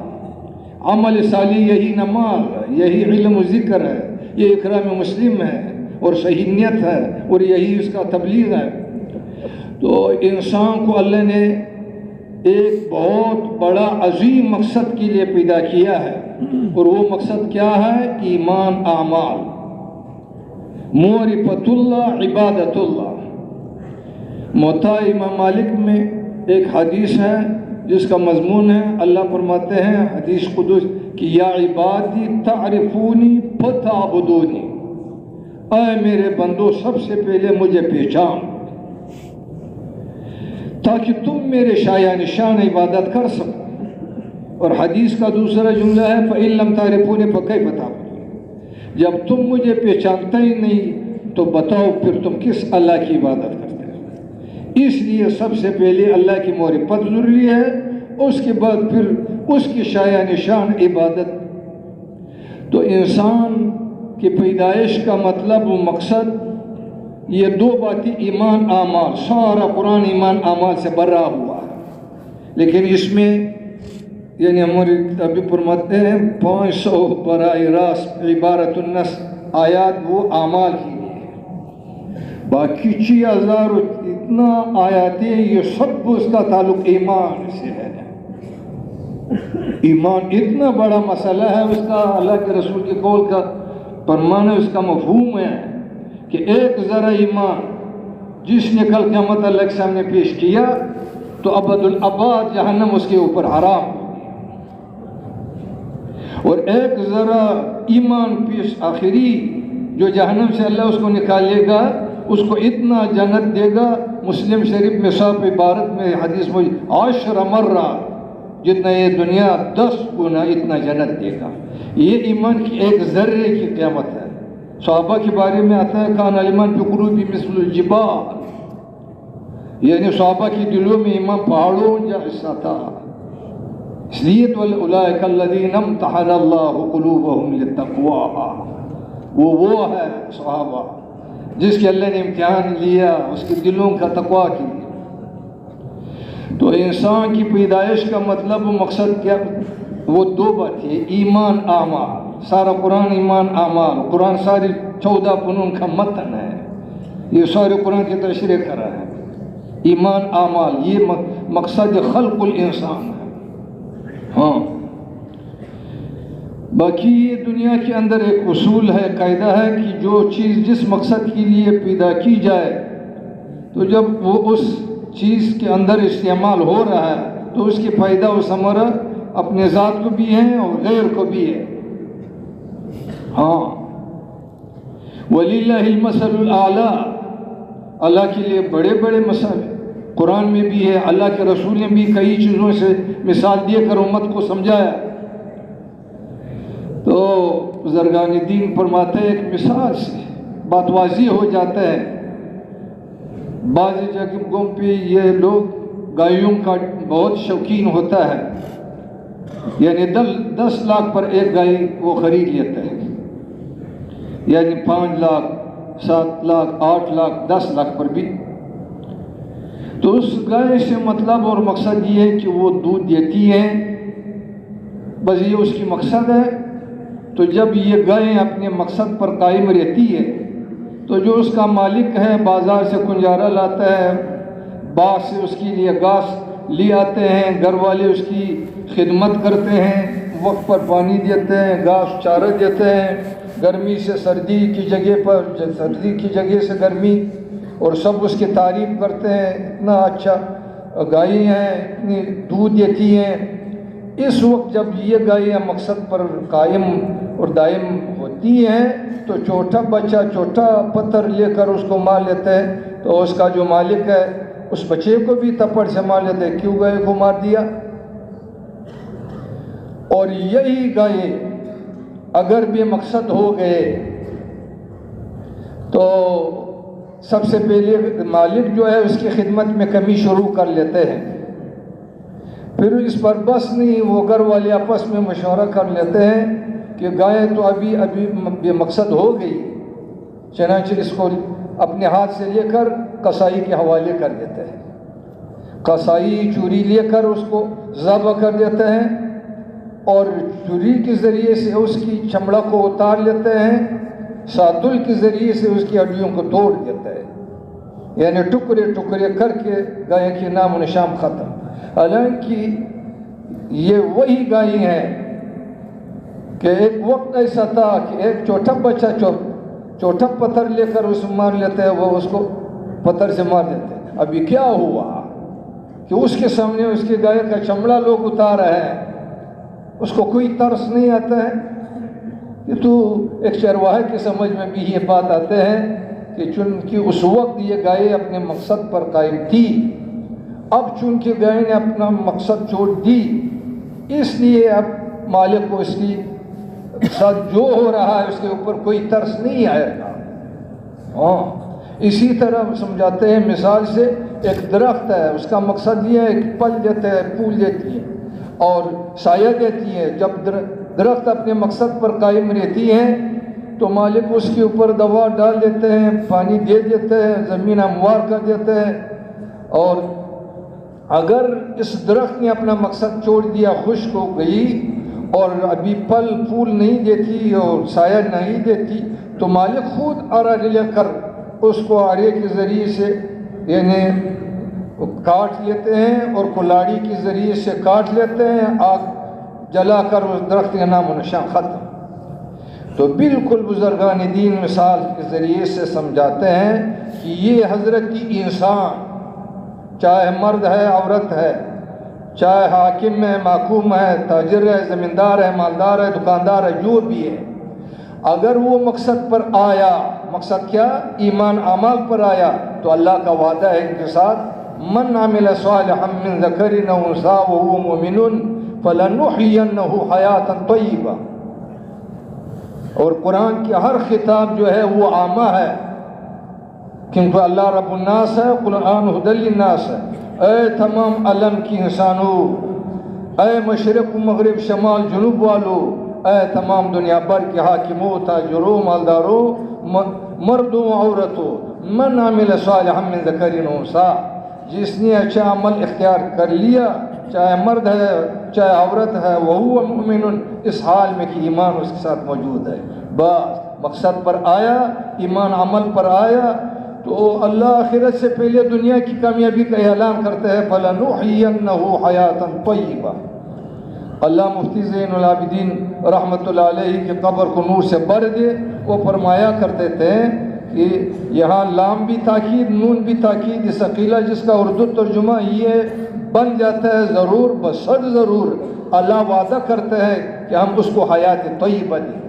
S1: عمل صالح یہی نماز ہے، یہی علم و ذکر ہے، یہ اکرام مسلم ہے اور صحیح نیت ہے، اور یہی اس کا تبلیغ ہے. تو انسان کو اللہ نے ایک بہت بڑا عظیم مقصد کے لیے پیدا کیا ہے، اور وہ مقصد کیا ہے؟ ایمان، اعمال، معرفت اللہ، عبادت اللہ. موطا امام مالک میں ایک حدیث ہے جس کا مضمون ہے اللہ فرماتے ہیں حدیث قدس کہ یا عبادی تعرفونی فتعبدونی. اے میرے بندو سب سے پہلے مجھے پہچان تاکہ تم میرے شایان نشان عبادت کر سکو. اور حدیث کا دوسرا جملہ ہے فَإِن لَمْ تَعْرِفُونِ فَكَيْفَ تَعْبُدُونَ. جب تم مجھے پہچانتے ہی نہیں تو بتاؤ پھر تم کس اللہ کی عبادت کرتے ہو. اس لیے سب سے پہلے اللہ کی معرفت ضروری ہے، اس کے بعد پھر اس کی شایع نشان عبادت. تو انسان کی پیدائش کا مطلب و مقصد یہ دو باتیں ایمان اعمال. سارا قرآن ایمان اعمال سے بھرا ہوا ہے، لیکن اس میں یعنی ہماری کتابیں فرماتے ہیں 500 براہ راست عبارت النص آیات وہ اعمال کی لیے. باقی 6000 اتنا آیاتیں یہ سب اس کا تعلق ایمان سے ہے. ایمان اتنا بڑا مسئلہ ہے اس کا. اللہ کے رسول کے قول کا فرمان اس کا مفہوم ہے کہ ایک ذرا ایمان جس نے کل قیامت اللہ کے سامنے پیش کیا تو ابد الاباد جہنم اس کے اوپر حرام. اور ایک ذرا ایمان پیش آخری جو جہنم سے اللہ اس کو نکالے گا، اس کو اتنا جنت دے گا مسلم شریف میں صاحب عبارت میں حدیث میں 10 مرہ جتنا یہ دنیا 10 گنا اتنا جنت دے گا. یہ ایمان کی ایک ذرے کی قیامت ہے. صحابہ کے بارے میں آتا ہے کان الایمان فی قلوبہم مثل الجبال، یعنی صحابہ کی دلوں میں ایمان پہاڑوں جیسا تھا. اس لیے تو اولئک الذین امتحن اللہ قلوبہم للتقوی، وہ ہے صحابہ جس کے اللہ نے امتحان لیا اس کے دلوں کا تقوی کے لیے. تو انسان کی پیدائش کا مطلب و مقصد کیا؟ وہ 2 باتیں، ایمان اعمال. سارا قرآن ایمان اعمال، قرآن ساری 14 فنون کا متن ہے، یہ سارے قرآن کی تشریح کر رہا ہے. ایمان اعمال یہ مقصد خلق الانسان ہے. ہاں باقی یہ دنیا کے اندر ایک اصول ہے، قاعدہ ہے کہ جو چیز جس مقصد کے لیے پیدا کی جائے تو جب وہ اس چیز کے اندر استعمال ہو رہا ہے تو اس کی فائدہ و ثمرہ اپنے ذات کو بھی ہے اور غیر کو بھی ہے. ہاں وَلِلَّهِ الْمَثَلُ الْأَعْلَىٰ، اللہ کے لیے بڑے بڑے مثال قرآن میں بھی ہے. اللہ کے رسول نے بھی کئی چیزوں سے مثال دے کر امت کو سمجھایا. تو بزرگان دین فرماتے ہیں ایک مثال سے بات واضح ہو جاتا ہے. بعض جگہوں پہ یہ لوگ گایوں کا بہت شوقین ہوتا ہے، یعنی 10 لاکھ پر ایک گائے وہ خرید لیتا ہے، یعنی 5 لاکھ 7 لاکھ 8 لاکھ 10 لاکھ پر بھی. تو اس گائے سے مطلب اور مقصد یہ ہے کہ وہ دودھ دیتی ہے، بس یہ اس کی مقصد ہے. تو جب یہ گائے اپنے مقصد پر قائم رہتی ہے تو جو اس کا مالک ہے بازار سے کنجارہ لاتا ہے، باغ سے اس کے لیے گھاس لے آتے ہیں، گھر والے اس کی خدمت کرتے ہیں، وقت پر پانی دیتے ہیں، گھاس چارہ دیتے ہیں، گرمی سے سردی کی جگہ پر سردی کی جگہ سے گرمی، اور سب اس کی تعریف کرتے ہیں اتنا اچھا گائے ہیں، اتنی دودھ دیتی ہیں. اس وقت جب یہ گائے مقصد پر قائم اور دائم ہوتی ہیں تو چھوٹا بچہ چھوٹا پتھر لے کر اس کو مار لیتا ہے. تو اس کا جو مالک ہے اس بچے کو بھی تپڑ سے مار لیتا ہے، کیوں گائے کو مار دیا؟ اور یہی گائے اگر بے مقصد ہو گئے تو سب سے پہلے مالک جو ہے اس کی خدمت میں کمی شروع کر لیتے ہیں. پھر اس پر بس نہیں، وہ گھر والے آپس میں مشورہ کر لیتے ہیں کہ گائے تو ابھی بے مقصد ہو گئی، چنانچہ اس کو اپنے ہاتھ سے لے کر قصائی کے حوالے کر دیتے ہیں. قصائی چوری لے کر اس کو ذبح کر دیتے ہیں اور چوری کے ذریعے سے اس کی چمڑا کو اتار لیتے ہیں، ساتل کے ذریعے سے اس کی ہڈیوں کو توڑ دیتے ہیں، یعنی ٹکڑے ٹکڑے کر کے گائے کی نام و نشان ختم. حالانکہ یہ وہی گائے ہیں کہ ایک وقت ایسا تھا کہ ایک چھوٹا بچہ چھوٹا پتھر لے کر اس مار لیتے ہیں، وہ اس کو پتھر سے مار دیتے ہیں. ابھی کیا ہوا کہ اس کے سامنے اس کی گائے کا چمڑا لوگ اتار رہے ہیں، اس کو کوئی ترس نہیں آتا ہے کہ تو ایک چرواہے کی سمجھ میں بھی یہ بات آتے ہیں کہ چونکہ اس وقت یہ گائے اپنے مقصد پر قائم تھی، اب چونکہ گائے نے اپنا مقصد چھوڑ دی، اس لیے اب مالک کو اس کی ساتھ جو ہو رہا ہے اس کے اوپر کوئی ترس نہیں آئے گا. ہاں اسی طرح سمجھاتے ہیں مثال سے، ایک درخت ہے، اس کا مقصد یہ ہے کہ پھل دیتا ہے، پھول دیتی ہے اور سایہ دیتی ہے. جب درخت اپنے مقصد پر قائم رہتی ہے تو مالک اس کے اوپر دوا ڈال دیتے ہیں، پانی دے دیتے ہیں، زمین ہموار کر دیتے ہیں. اور اگر اس درخت نے اپنا مقصد چھوڑ دیا، خشک ہو گئی اور ابھی پھل پھول نہیں دیتی اور سایہ نہیں دیتی، تو مالک خود آرا لے کر اس کو آرے کے ذریعے سے یعنی کاٹ لیتے ہیں اور کلاڑی کے ذریعے سے کاٹ لیتے ہیں، آگ جلا کر اس درخت کا نام و نشان ختم. تو بالکل بزرگان دین مثال کے ذریعے سے سمجھاتے ہیں کہ یہ حضرتی انسان، چاہے مرد ہے عورت ہے، چاہے حاکم ہے محکوم ہے، تاجر ہے زمیندار ہے مالدار ہے دکاندار ہے، جو بھی ہے، اگر وہ مقصد پر آیا، مقصد کیا؟ ایمان اعمال پر آیا، تو اللہ کا وعدہ ہے ان کے ساتھ، من عمل صالحا من ذکر او انثى وهو مؤمن فلنحيينه حیاتا طیبہ. اور قرآن کی ہر خطاب جو ہے وہ عامہ ہے، کیونکہ اللہ رب الناس ہے، قرآن ہدی للناس ہے. اے تمام عالم کی انسانوں، اے مشرق و مغرب شمال جنوب والو، اے تمام دنیا بھر کے حاکموں تاجروں مالداروں مردوں عورتوں، من عمل صالحا من ذکر و انثى، جس نے اچھا عمل اختیار کر لیا، چاہے مرد ہے چاہے عورت ہے، وہو مؤمن، اس حال میں کہ ایمان اس کے ساتھ موجود ہے. بس مقصد پر آیا، ایمان عمل پر آیا، تو اللہ آخرت سے پہلے دنیا کی کامیابی کا اعلان کرتے ہیں، فَلَنُحْيِيَنَّهُ حَيَاةً طَيِّبَةً. اللہ مفتی زین العابدین رحمۃ اللہ علیہ کی قبر کو نور سے بھر دے. وہ فرمایا کرتے تھے کہ یہاں لام بھی تاکید، نون بھی تاکید، ثقیلہ جس کا اردو ترجمہ یہ بن جاتا ہے ضرور بصد ضرور. اللہ وعدہ کرتے ہیں کہ ہم اس کو حیات طیبہ دیں.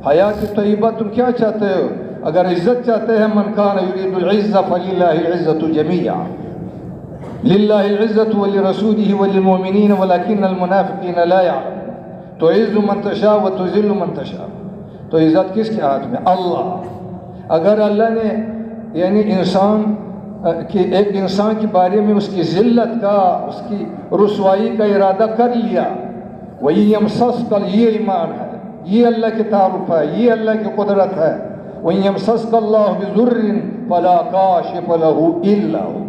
S1: حیات طیبہ تم کیا چاہتے ہو؟ اگر عزت چاہتے ہیں، من کان یرید العزہ فللہ العزۃ جمیعا، للہ العزۃ ولرسولہ وللمؤمنین ولکن المنافقین لا یعلمون. تعز من تشاء وتذل من تشاء. تو عزت کس کے ہاتھ میں؟ اللہ. اگر اللہ نے یعنی ایک انسان کے بارے میں اس کی ذلت کا، اس کی رسوائی کا ارادہ کر لیا، وہی یمسسک، یہ ایمان ہے، یہ اللہ کی تعارف ہے، یہ اللہ کی قدرت ہے. وَإِن يَمْسَسْكَ اللَّهُ بِضُرٍّ فَلَا كَاشِفَ لَهُ إِلَّا هُوَ.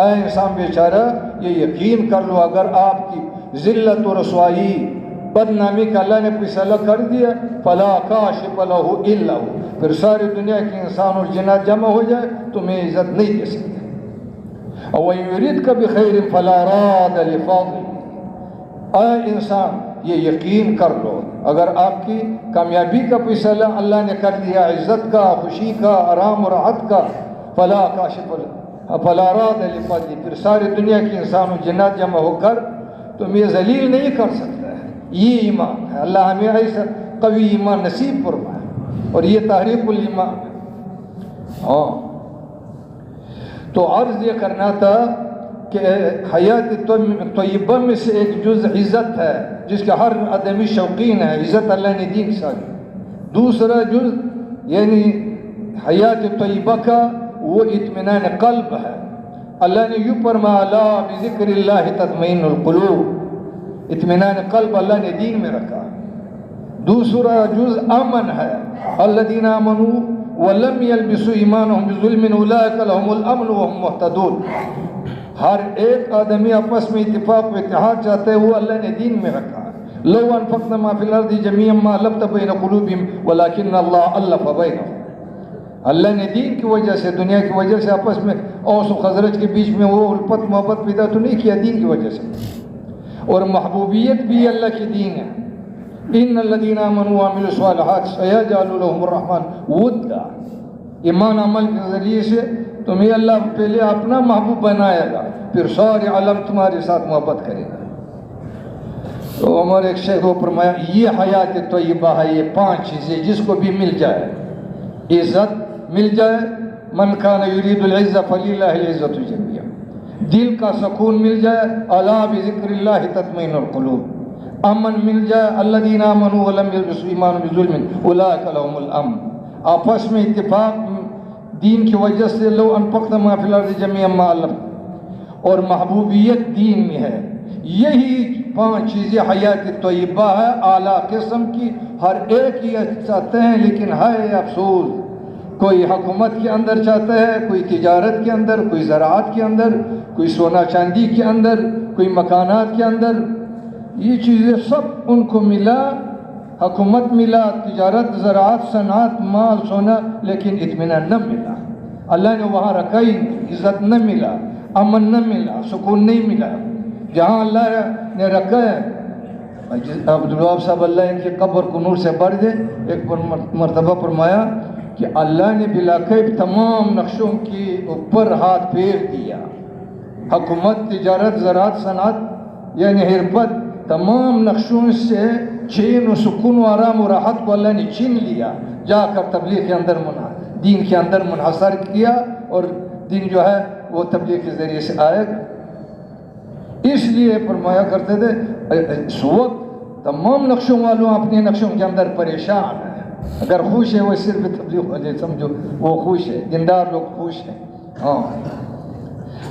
S1: اے انسان بیچارہ یہ یقین کر لو، اگر آپ کی ذلت و رسوائی بدنامی کا اللہ نے فیصلہ کر دیا، فَلَا كَاشِفَ لَهُ إِلَّا هُوَ، پھر ساری دنیا کے انسان اور جنات جمع ہو جائے تمہیں عزت نہیں دے سکتے. وَإِن يُرِدْكَ بِخَيْرٍ فَلَا رَادَ لِفَضْلِهِ. اے انسان یہ یقین کر لو، اگر آپ کی کامیابی کا فیصلہ اللہ نے کر دیا، عزت کا، خوشی کا، آرام و راحت کا، فلا کاشف فلا راد لفضلہ، پھر ساری دنیا کے انسان و جنات جمع ہو کر تم یہ ذلیل نہیں کر سکتا ہے. یہ ایمان ہے. اللہ ہمیں ایسا قوی ایمان نصیب فرمائے، اور یہ تحریک الایمان ہے. ہاں تو عرض یہ کرنا تھا کہ حیات طیبہ میں سے ایک جز عزت ہے، جس کا ہر آدمی شوقین ہے. عزت اللہ نے دی کے ساتھ. دوسرا جز یعنی حیات طیبہ کا وہ اطمینان قلب ہے. اللہ نے یوں فرمایا، الا بذکر اللہ تطمئن القلوب. اطمینان قلب اللہ نے دین میں رکھا. دوسرا جز امن ہے، الذین آمنوا ولم يلبسوا ایمانهم بظلم اولئک لهم الامن وهم مهتدون. ہر ایک آدمی آپس میں اتفاق و اتحاد چاہتے ہیں، وہ اللہ نے دین میں رکھا. لو انفقت ما فی الارض جميعا ما الفت بین قلوبهم ولکن اللہ الف بینهم. اللہ نے دین کی وجہ سے، دنیا کی وجہ سے آپس میں اوس و خزرج کے بیچ میں وہ الفت محبت پیدا تو نہیں کیا، دین کی وجہ سے. اور محبوبیت بھی اللہ کی دین ہے. ان الذین آمنوا وعملوا الصالحات سیجعل لهم الرحمن ودا. ایمان عمل کے ذریعے سے تمہیں اللہ پہلے اپنا محبوب بنائے گا، پھر سارے عالم تمہارے ساتھ محبت کرے گا. تو ہمارے ایک شیخ کو فرمایا یہ حیات طیبہ ہے، یہ 5 چیزیں جس کو بھی مل جائے. عزت مل جائے، من کان یرید العزہ فللہ العزۃ جمیعا. دل کا سکون مل جائے، الا بذکر اللہ تطمئن القلوب. امن مل جائے، الذین آمنوا ولم یلبسوا ایمانهم بظلم اولئک لهم الامن. آپس میں اتفاق دین کی وجہ سے، لو انفقت ما فی الارض جميعا ما الفت. اور محبوبیت دین میں ہے. یہی 5 چیزیں حیات طیبہ ہے، اعلیٰ قسم کی. ہر ایک یہ چاہتے ہیں، لیکن ہے افسوس، کوئی حکومت کے اندر چاہتا ہے، کوئی تجارت کے اندر، کوئی زراعت کے اندر، کوئی سونا چاندی کے اندر، کوئی مکانات کے اندر. یہ چیزیں سب ان کو ملا، حکومت ملا، تجارت، زراعت، صنعت، مال، سونا، لیکن اطمینان نہ ملا. اللہ نے وہاں رکھا ہی، عزت نہ ملا، امن نہ ملا، سکون نہیں ملا. جہاں اللہ نے رکھا ہے. عبدالوہاب صاحب اللہ ان کی قبر کو نور سے بھر دے، ایک مرتبہ فرمایا کہ اللہ نے بلاکیف تمام نقشوں کے اوپر ہاتھ پھیر دیا. حکومت، تجارت، زراعت، صنعت یعنی حرفت، تمام نقشوں سے چین و سکون و آرام و راحت کو اللہ نے چھین لیا. جا کر تبلیغ کے اندر دین کے اندر منحصر کیا، اور دین جو ہے وہ تبلیغ کے ذریعے سے آئے گا. اس لیے فرمایا کرتے تھے اس وقت تمام نقشوں والوں اپنے نقشوں کے اندر پریشان ہیں. اگر خوش ہے وہ صرف تبلیغ والے سمجھو وہ خوش ہے، دیندار لوگ خوش ہیں. ہاں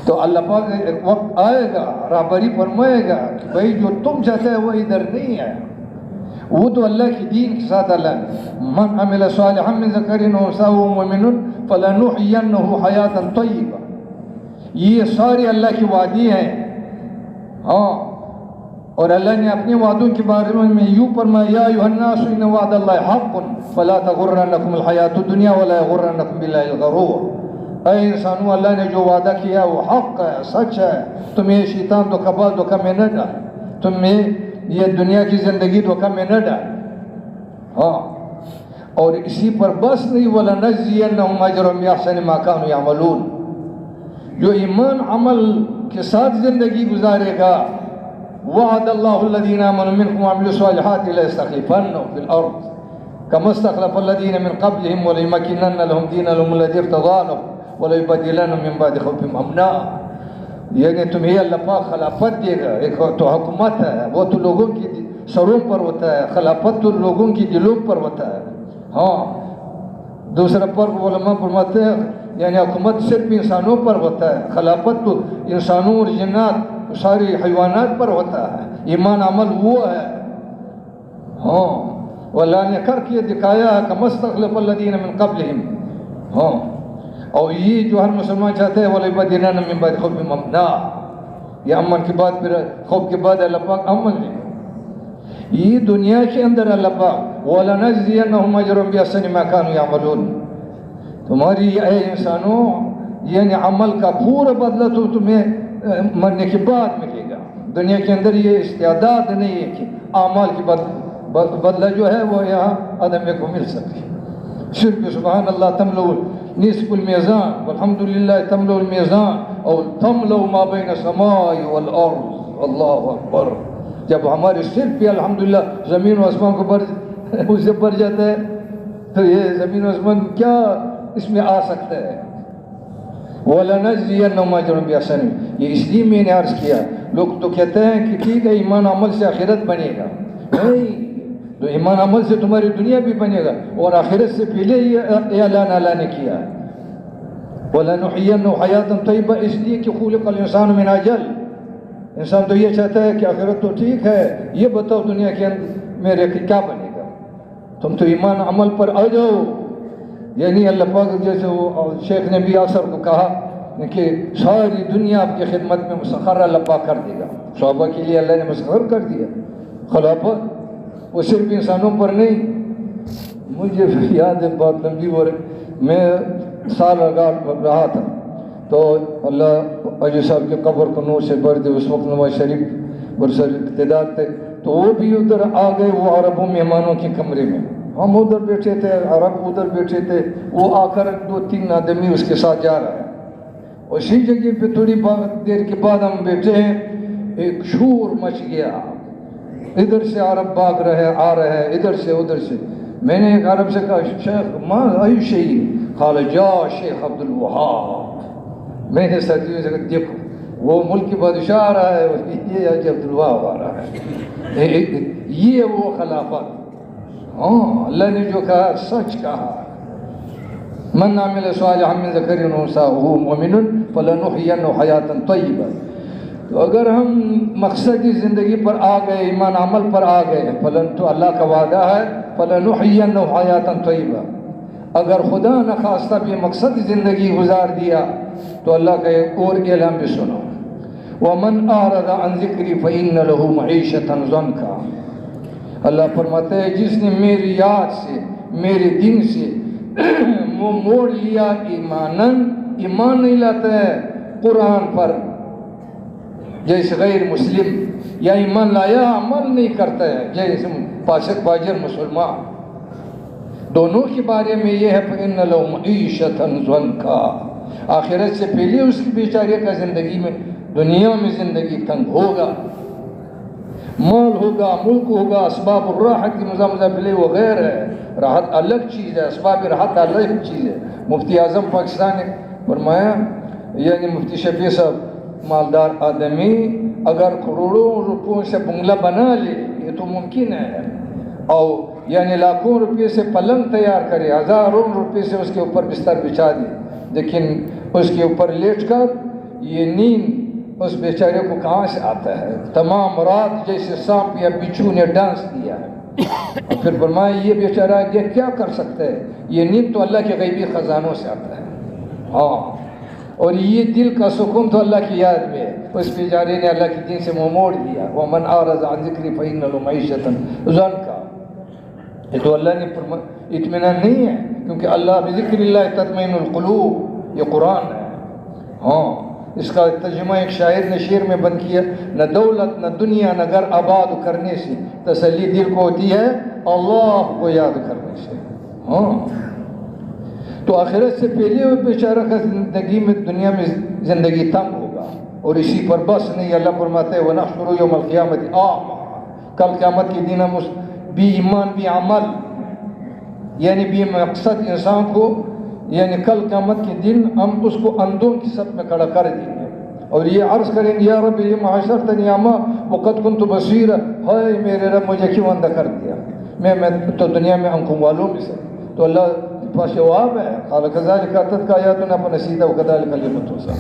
S1: تو اللہ پاک ایک وقت آئے گا رہبری فرمائے گا کہ بھائی جو تم چاہتے ہیں وہ ادھر نہیں ہے. وہ تو اللہ کی دین کے ساتھ اللہ من عمل صالحا من ذکر و انثی وهو مؤمن فلنحینہ حیاتا طیبہ، یہ سارے اللہ کی وعدے ہیں. ہاں اور اللہ نے اپنے وعدوں کے بارے میں یوں فرمایا یا ایھا الناس ان وعد اللہ حق فلا تغرنکم الحیاۃ الدنیا ولا یغرنکم باللہ الغرور. اے انسانوں اللہ نے جو وعدہ کیا وہ حق ہے، سچ ہے. تمہیں شیطان دھوکہ میں نہ ڈال، تمہیں یہ دنیا کی زندگی دھوکہ میں نہ ڈال. ہاں اور اسی پر بس نہیں وَلَنَجْزِيَنَّهُمْ أَجْرَهُمْ بِأَحْسَنِ مَا كَانُوا يَعْمَلُونَ. جو ایمان عمل کے ساتھ زندگی گزارے گا وعد اللہ الذین آمنوا منکم وعملوا الصالحات لَيَسْتَخْلِفَنَّهُمْ فِي الْأَرْضِ كما استخلف الذين من قبلهم وليمكنن لهم دينهم الذي ارتضى لهم وليبدلنهم من بعد خوفهم امنا. یعنی تمہیں اللہ پاک خلافت دے گا. ایک تو حکومت ہے وہ تو لوگوں کی سروں پر ہوتا ہے، خلافت تو لوگوں کی دلوں پر ہوتا ہے. ہاں دوسرا پر علماء فرماتے ہیں یعنی حکومت صرف انسانوں پر ہوتا ہے، خلافت تو انسانوں اور جنات ساری حیوانات پر ہوتا ہے. ایمان عمل وہ ہے. ہاں اللہ نے کر کے دکھایا ہے کہ مستخلف الذین من قبلہم. ہاں اور یہ جو ہر مسلمان چاہتے ہیں وَلَيُبَدِّلَنَّهُم مِّن بَعْدِ خَوْفِهِمْ أَمْنًا، یہ امن کے بعد پھر خوف کے بعد اللہ پاک امن لے گا. یہ دنیا کے اندر اللہ پاک وَلَنَجْزِيَنَّهُمْ أَجْرَهُمْ بِأَحْسَنِ مَا كَانُوا يَعْمَلُونَ. تمہاری اے انسانوں یعنی عمل کا پورا بدلہ تو تمہیں مرنے کے بعد ملے گا. دنیا کے اندر یہ استعداد نہیں ہے کہ اعمال کی بدلہ جو ہے وہ یہاں آدمی کو مل سکے. صرف سبحان اللہ تملو نصف المیزان والحمدللہ تملو المیزان اور تملو ما بین السماء والارض. اللہ اکبر. جب ہمارے صرف پہ الحمدللہ زمین و آسمان کو اسے بھر جاتا ہے تو یہ زمین و آسمان کیا اس میں آ سکتا ہے. وَلَنَجْزِيَنَّهُمْ أَجْرَهُمْ بِأَحْسَنِ. یہ اس لیے میں نے عرض کیا لوگ تو کہتے ہیں کہ ٹھیک ہے ایمان عمل سے آخرت بنے گا. نہیں، تو ایمان عمل سے تمہاری دنیا بھی بنے گا اور آخرت سے پہلے یہ اعلان اللہ نے کیا وَلَنُحْيِيَنَّهُ حَيَاةً طَيِّبَةً. اس لیے کہ خُلِقَ الْإِنسَانُ مِنْ أَجَلٍ. انسان تو یہ چاہتا ہے کہ آخرت تو ٹھیک ہے، یہ بتاؤ دنیا کے اندر میرے کیا بنے گا. تم تو ایمان عمل پر آ جاؤ. یعنی اللہ پاک جیسے وہ شیخ نے بھی اثر کو کہا کہ ساری دنیا آپ کی خدمت میں مسخر اللہ پاک کر دے گا. صحابہ کے لیے اللہ نے مسخر کر دیا خلافت. وہ صرف انسانوں پر نہیں. مجھے یاد ہے بات لمبی ہو رہی، میں سال رہا تھا تو اللہ اجو صاحب کے قبر کو نور سے بھر دے. اس وقت نواز شریف برسر اقتدار تھے تو وہ بھی ادھر آ گئے وہ عربوں مہمانوں کے کمرے میں. ہم ادھر بیٹھے تھے، عرب ادھر بیٹھے تھے. وہ آ کر 2-3 آدمی اس کے ساتھ جا رہا ہے. اسی جگہ پہ تھوڑی دیر کے بعد ہم بیٹھے ہیں، ایک شور مچ گیا. ادھر سے عرب بھاگ رہے آ رہے ہیں، ادھر سے ادھر سے. میں نے ایک عرب سے کہا شیخ ما ای شیء؟ قال جا شیخ عبد الوہاب. میں نے ساتھیوں سے کہا دیکھو وہ ملک کی بادشاہ آ رہا ہے، یہ عبد الوہاب آ رہا ہے. یہ وہ خلافت. ہاں اللہ نے جو کہا سچ کہا. من عمل صالحا من ذکر و انثی وهو مؤمن فلنحینہ حیاتا طیبہ. تو اگر ہم مقصدی زندگی پر آ گئے، ایمان عمل پر آ گئے، تو اللہ کا وعدہ ہے فلنحینہ حیاتا طیبہ. اگر خدا نخواستہ بھی مقصد زندگی گزار دیا تو اللہ کا ایک اور اعلان بھی سنو وَمَنْ أَعْرَضَ عَنْ ذِكْرِي فَإِنَّ لَهُ مَعِيشَةً ضَنْكًا. اللہ فرماتے ہیں جس نے میری یاد سے میرے دین سے منہ موڑ لیا ایمان نہیں لاتا ہے قرآن پر جیسے غیر مسلم، یا ایمان لایا عمل نہیں کرتا ہے جیسے فاسق فاجر مسلمان. دونوں کے بارے میں یہ ہے فَإِنَّ لَهُ مَعِيشَةً ضَنْكًا. آخرت سے پہلے اس کی بیچارے کا زندگی میں دنیا میں زندگی تنگ ہوگا. مال ہوگا، ملک ہوگا، اسباب الراحت کی مضامضہ پلے وغیرہ ہے. راحت الگ چیز ہے، اسباب راحت الگ چیز ہے. مفتی اعظم پاکستان نے فرمایا یعنی مفتی شفیع صاحب مالدار آدمی اگر کروڑوں روپوں سے بنگلہ بنا لے یہ تو ممکن ہے، اور یعنی لاکھوں روپے سے پلنگ تیار کرے، ہزاروں روپے سے اس کے اوپر بستر بچھا دے، لیکن اس کے اوپر لیٹ کر یہ نیند اس بیچارے کو کہاں سے آتا ہے؟ تمام رات جیسے سانپ یا بچھو نے ڈانس کیا ہے۔ اور پھر فرمایا یہ بیچارہ یہ کیا کر سکتا ہے؟ یہ نیند تو اللہ کے غیبی خزانوں سے آتا ہے۔ ہاں، اور یہ دل کا سکون تو اللہ کی یاد میں، اس بیچارے نے اللہ کے دین سے منہ موڑ دیا۔ وَمَنْ أَعْرَضَ عَنْ ذِكْرِي فَإِنَّ لَهُ مَعِيشَةً ضَنْكًا۔ یہ تو اللہ نے اطمینان نہیں ہے، کیونکہ اللہ بذکر اللہ تطمئن القلوب، یہ قرآن ہے۔ ہاں، اس کا ترجمہ ایک شاعر نے شعر میں بند کیا، نہ دولت نہ دنیا نہ گھر آباد کرنے سے تسلی دل کو ہوتی ہے اللہ کو یاد کرنے سے۔ ہاں، تو آخرت سے پہلے وہ بیچارہ کا زندگی میں دنیا میں زندگی تنگ ہوگا، اور اسی پر بس نہیں، اللہ فرماتے ہیں وَنَحْشُرُ يَوْمَ الْقِيَامَةِ أَعْمَىٰ، کل قیامت کے دن ہم اس بی ایمان بی عمل یعنی بی مقصد انسان کو، یعنی کل قیامت کے دن ہم اس کو اندھوں کی صف میں کھڑا کر دیں گے، اور یہ عرض کریں گے یا رب لِمَ حَشَرْتَنِي أَعْمَىٰ وَقَدْ كُنْتُ بَصِيرًا، ہائے میرے رب مجھے کیوں اندھا کر دیا، میں تو دنیا میں آنکھوں والوں میں سے۔ تو اللہ کے پاس جواب ہے، قَالَ كَذَلِكَ أَتَتْكَ آيَاتُنَا فَنَسِيتَهَا وَكَذَلِكَ الْيَوْمَ تُنسَىٰ،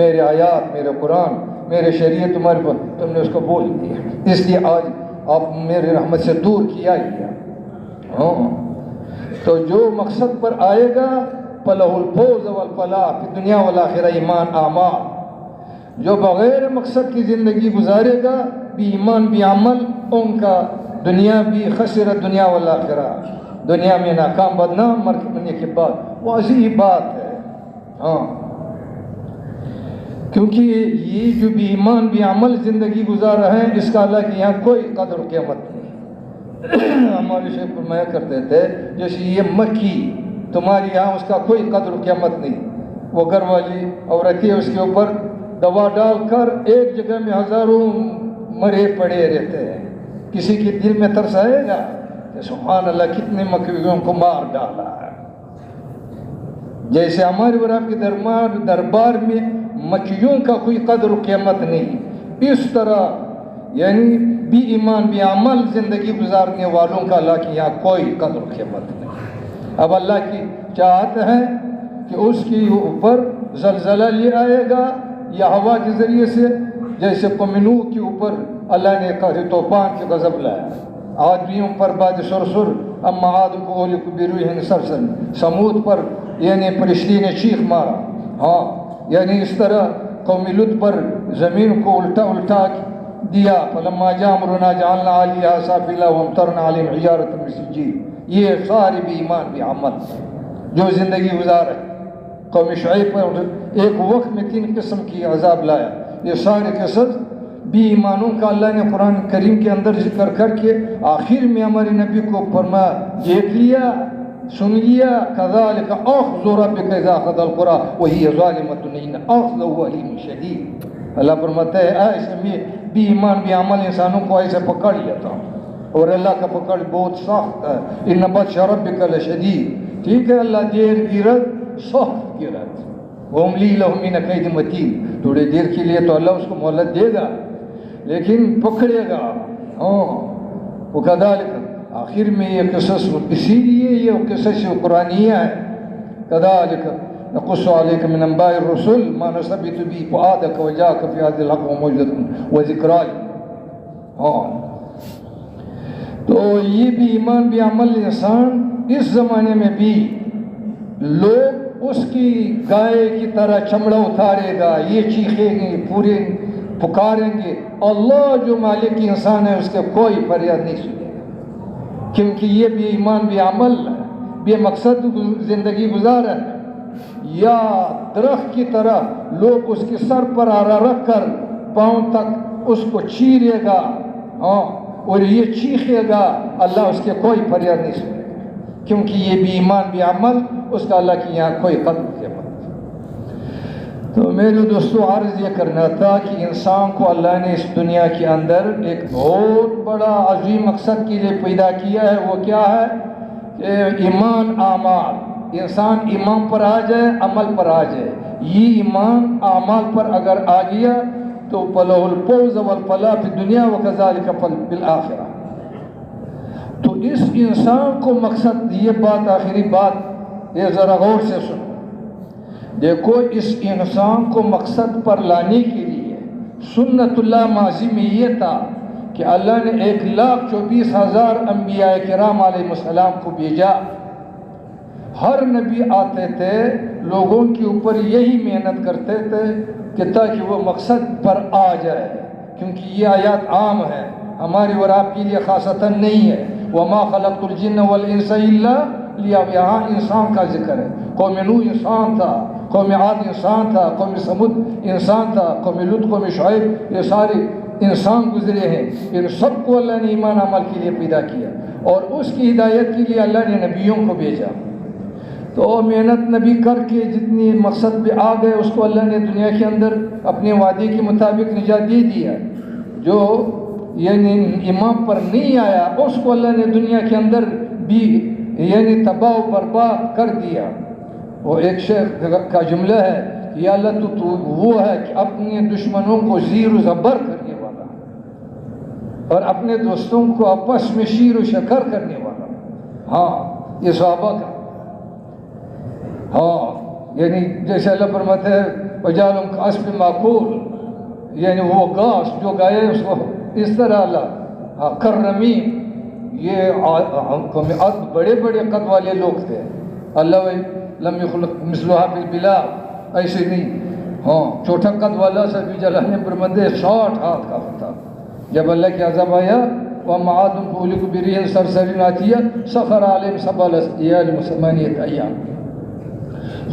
S1: میرے آیات، میرے قرآن، میرے شریعت تمہارے پاس، تم نے اس کو بول دیا، اس لیے آج آپ میرے رحمت سے دور کیا گیا۔ ہاں، تو جو مقصد پر آئے گا فَلَهُ الْفَوْزُ وَالْفَلَاحُ فِي الدُّنْيَا وَالْآخِرَةِ، ایمان اعمال، جو بغیر مقصد کی زندگی گزارے گا بھی ایمان بھی عمل، ان کا دنیا بھی خسرت دنیا والآخرہ، دنیا میں ناکام بدنام، مرنے کے بعد واضح بات ہے۔ ہاں، کیونکہ یہ جو بھی ایمان بھی عمل زندگی گزار رہے ہیں اس کا اللہ کے یہاں کوئی قدر و قیمت نہیں۔ ہمارے شیخ فرمایا کرتے تھے جیسے یہ مکھی، تمہاری یہاں اس کا کوئی قدر و قیمت نہیں، وہ گھر والی عورتیں اس کے اوپر دوا ڈال کر ایک جگہ میں ہزاروں مرے پڑے رہتے ہیں، کسی کے دل میں ترس آئے گا کہ سبحان اللہ کتنے مکھیوں کو مار ڈالا ہے۔ جیسے ہمارے اور آپ کے دربار میں مکھیوں کا کوئی قدر و قیمت نہیں، اس طرح یعنی بھی ایمان بھی عمل زندگی گزارنے والوں کا اللہ کے یہاں کوئی قدر و قیمت نہیں۔ اب اللہ کی چاہت ہے کہ اس کے اوپر زلزلہ لے آئے گا یا ہوا کے ذریعے سے، جیسے قوم نوح کے اوپر اللہ نے قہر طوفان کے غضب لایا، عادیوں پر باد سرسر، اما عاد فاہلکوا بريح صرصر، سمود پر یعنی فرشتے نے چیخ مارا۔ ہاں، یعنی اس طرح قوم لوط پر زمین کو الٹا الٹا دیا، فلما جاء امرنا جعلنا علیہا سافلها وامطرنا علیہم حجارۃ من سجیل، یہ سارے بھی ایمان بھی عمل جو زندگی گزار ہے۔ قوم شعیب پر ایک وقت میں 3 قسم کی عذاب لایا، یہ سارے قصص بھی ایمانوں کا اللہ نے قرآن کریم کے اندر ذکر کر کے آخر میں ہمارے نبی کو فرمایا دیکھ لیا، سن لیا، كذلك اخذ ربك اذا اخذ القرى وهي ظالمة ان اخذه علیم شدید۔ اللہ فرماتا ہے ایسے میں بھی ایمان بھی عمل انسانوں کو ایسے پکڑ لیتا ہوں، اور اللہ کا پکڑ بہت سخت ہے، ان بطش ربک لشدید۔ ٹھیک ہے، اللہ دیر گرد سخت گرد، واملی لهم من کید متین، تھوڑی دیر کے لیے تو اللہ اس کو مہلت دے گا لیکن پکڑے گا۔ ہاں، وکذالک، آخر میں یہ قصص، اسی لیے یہ قصص قرآنیہ ہے، کذالک نقص علیک من انباء الرسل ما نثبت به فؤادک وجاءک فی هذا الحق وموعظۃ وذکریٰ۔ ہاں، تو یہ بھی ایمان بھی عمل انسان اس زمانے میں بھی لوگ اس کی گائے کی طرح چمڑا اتارے گا، یہ چیخیں گے، پورے پکاریں گے، اللہ جو مالک انسان ہے اس کے کوئی فریاد نہیں سنے گا، کیونکہ یہ بھی ایمان بھی عمل بے مقصد زندگی گزار ہے۔ یا درخت کی طرح لوگ اس کے سر پر آرا رکھ کر پاؤں تک اس کو چیرے گا، ہاں، اور یہ چیخے گا، اللہ اس کے کوئی فریاد نہیں سنے گا، کیونکہ یہ بھی ایمان بھی عمل اس کا اللہ کی یہاں کوئی قدر قیمت۔ تو میرے دوستو عرض یہ کرنا تھا کہ انسان کو اللہ نے اس دنیا کے اندر ایک بہت بڑا عظیم مقصد کے لیے پیدا کیا ہے، وہ کیا ہے کہ ایمان اعمال، انسان ایمان پر آ جائے، عمل پر آ جائے۔ یہ ایمان اعمال پر اگر آ گیا تو فلہ الفوز والفلاح فی الدنیا وکذالک بالآخرہ. تو اس انسان کو مقصد، یہ بات آخری بات یہ ذرا غور سے سنو. دیکھو اس انسان کو مقصد پر لانے کے لیے سنت اللہ ماضی میں یہ تھا کہ اللہ نے 1,24,000 انبیاء کرام علیہ السلام کو بھیجا. ہر نبی آتے تھے، لوگوں کے اوپر یہی محنت کرتے تھے کہ تاکہ وہ مقصد پر آ جائے، کیونکہ یہ آیات عام ہے، ہماری اور آپ کے لیے خاصتاً نہیں ہے. وما خلقت الجن والانس الا لیعبدون. یہاں انسان کا ذکر ہے. قوم نوح انسان تھا، قوم عاد انسان تھا، قوم سمود انسان تھا، قوم لوط، قوم شعیب، یہ سارے انسان گزرے ہیں. ان سب کو اللہ نے ایمان عمل کے لیے پیدا کیا اور اس کی ہدایت کے لیے اللہ نے نبیوں کو بھیجا. تو محنت نبی کر کے جتنی مقصد پہ آ گئے اس کو اللہ نے دنیا کے اندر اپنے وعدے کے مطابق نجات دے دیا. جو یعنی ایمان پر نہیں آیا اس کو اللہ نے دنیا کے اندر بھی یعنی تباہ و برباد کر دیا. وہ ایک شیخ کا جملہ ہے، یا اللہ تو وہ ہے کہ اپنے دشمنوں کو زیر و زبر کرنے والا اور اپنے دوستوں کو آپس میں شیر و شکر کرنے والا. ہاں یہ صحابہ کا، ہاں یعنی جیسے اللہ فرماتے ہیں وجعلهم كعصف معقول، یعنی وہ گاس جو گائے اس کو اس طرح اللہ کرمین. یہ بڑے بڑے قد والے لوگ تھے. اللہ لم يخلق مثلها في البلاد، ایسے نہیں. ہاں چھوٹا قد والا سا بھی جلالہ فرماتے 60 ہاتھ کا تھا. جب اللہ کے عذاب آیا وَمَا عَادٌ فَأُهْلِكُوا بِرِيحٍ صَرْصَرٍ عَاتِيَةٍ سَخَّرَ عَلَيْهِمْ سَبْعَ لَيَالٍ ثَمَانِيَةَ أَيَّامٍ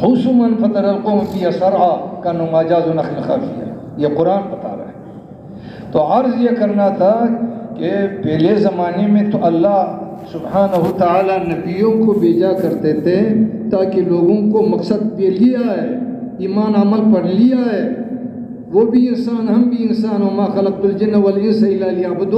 S1: حُسُومًا فَتَرَى الْقَوْمَ فِيهَا صَرْعَىٰ كَأَنَّهُمْ أَعْجَازُ نَخْلٍ خَاوِيَةٍ. یہ قرآن بتا رہا ہے. تو عرض یہ کرنا تھا کہ پہلے زمانے میں تو اللہ سبحانہ تعالیٰ نبیوں کو بھیجا کرتے تھے تاکہ لوگوں کو مقصد پہ لیا ہے، ایمان عمل پر لیا ہے. وہ بھی انسان، ہم بھی انسان. وَمَا خَلَقْتُ الْجِنَّ وَالْإِنسَ إِلَّا لِيَعْبُدُونِ.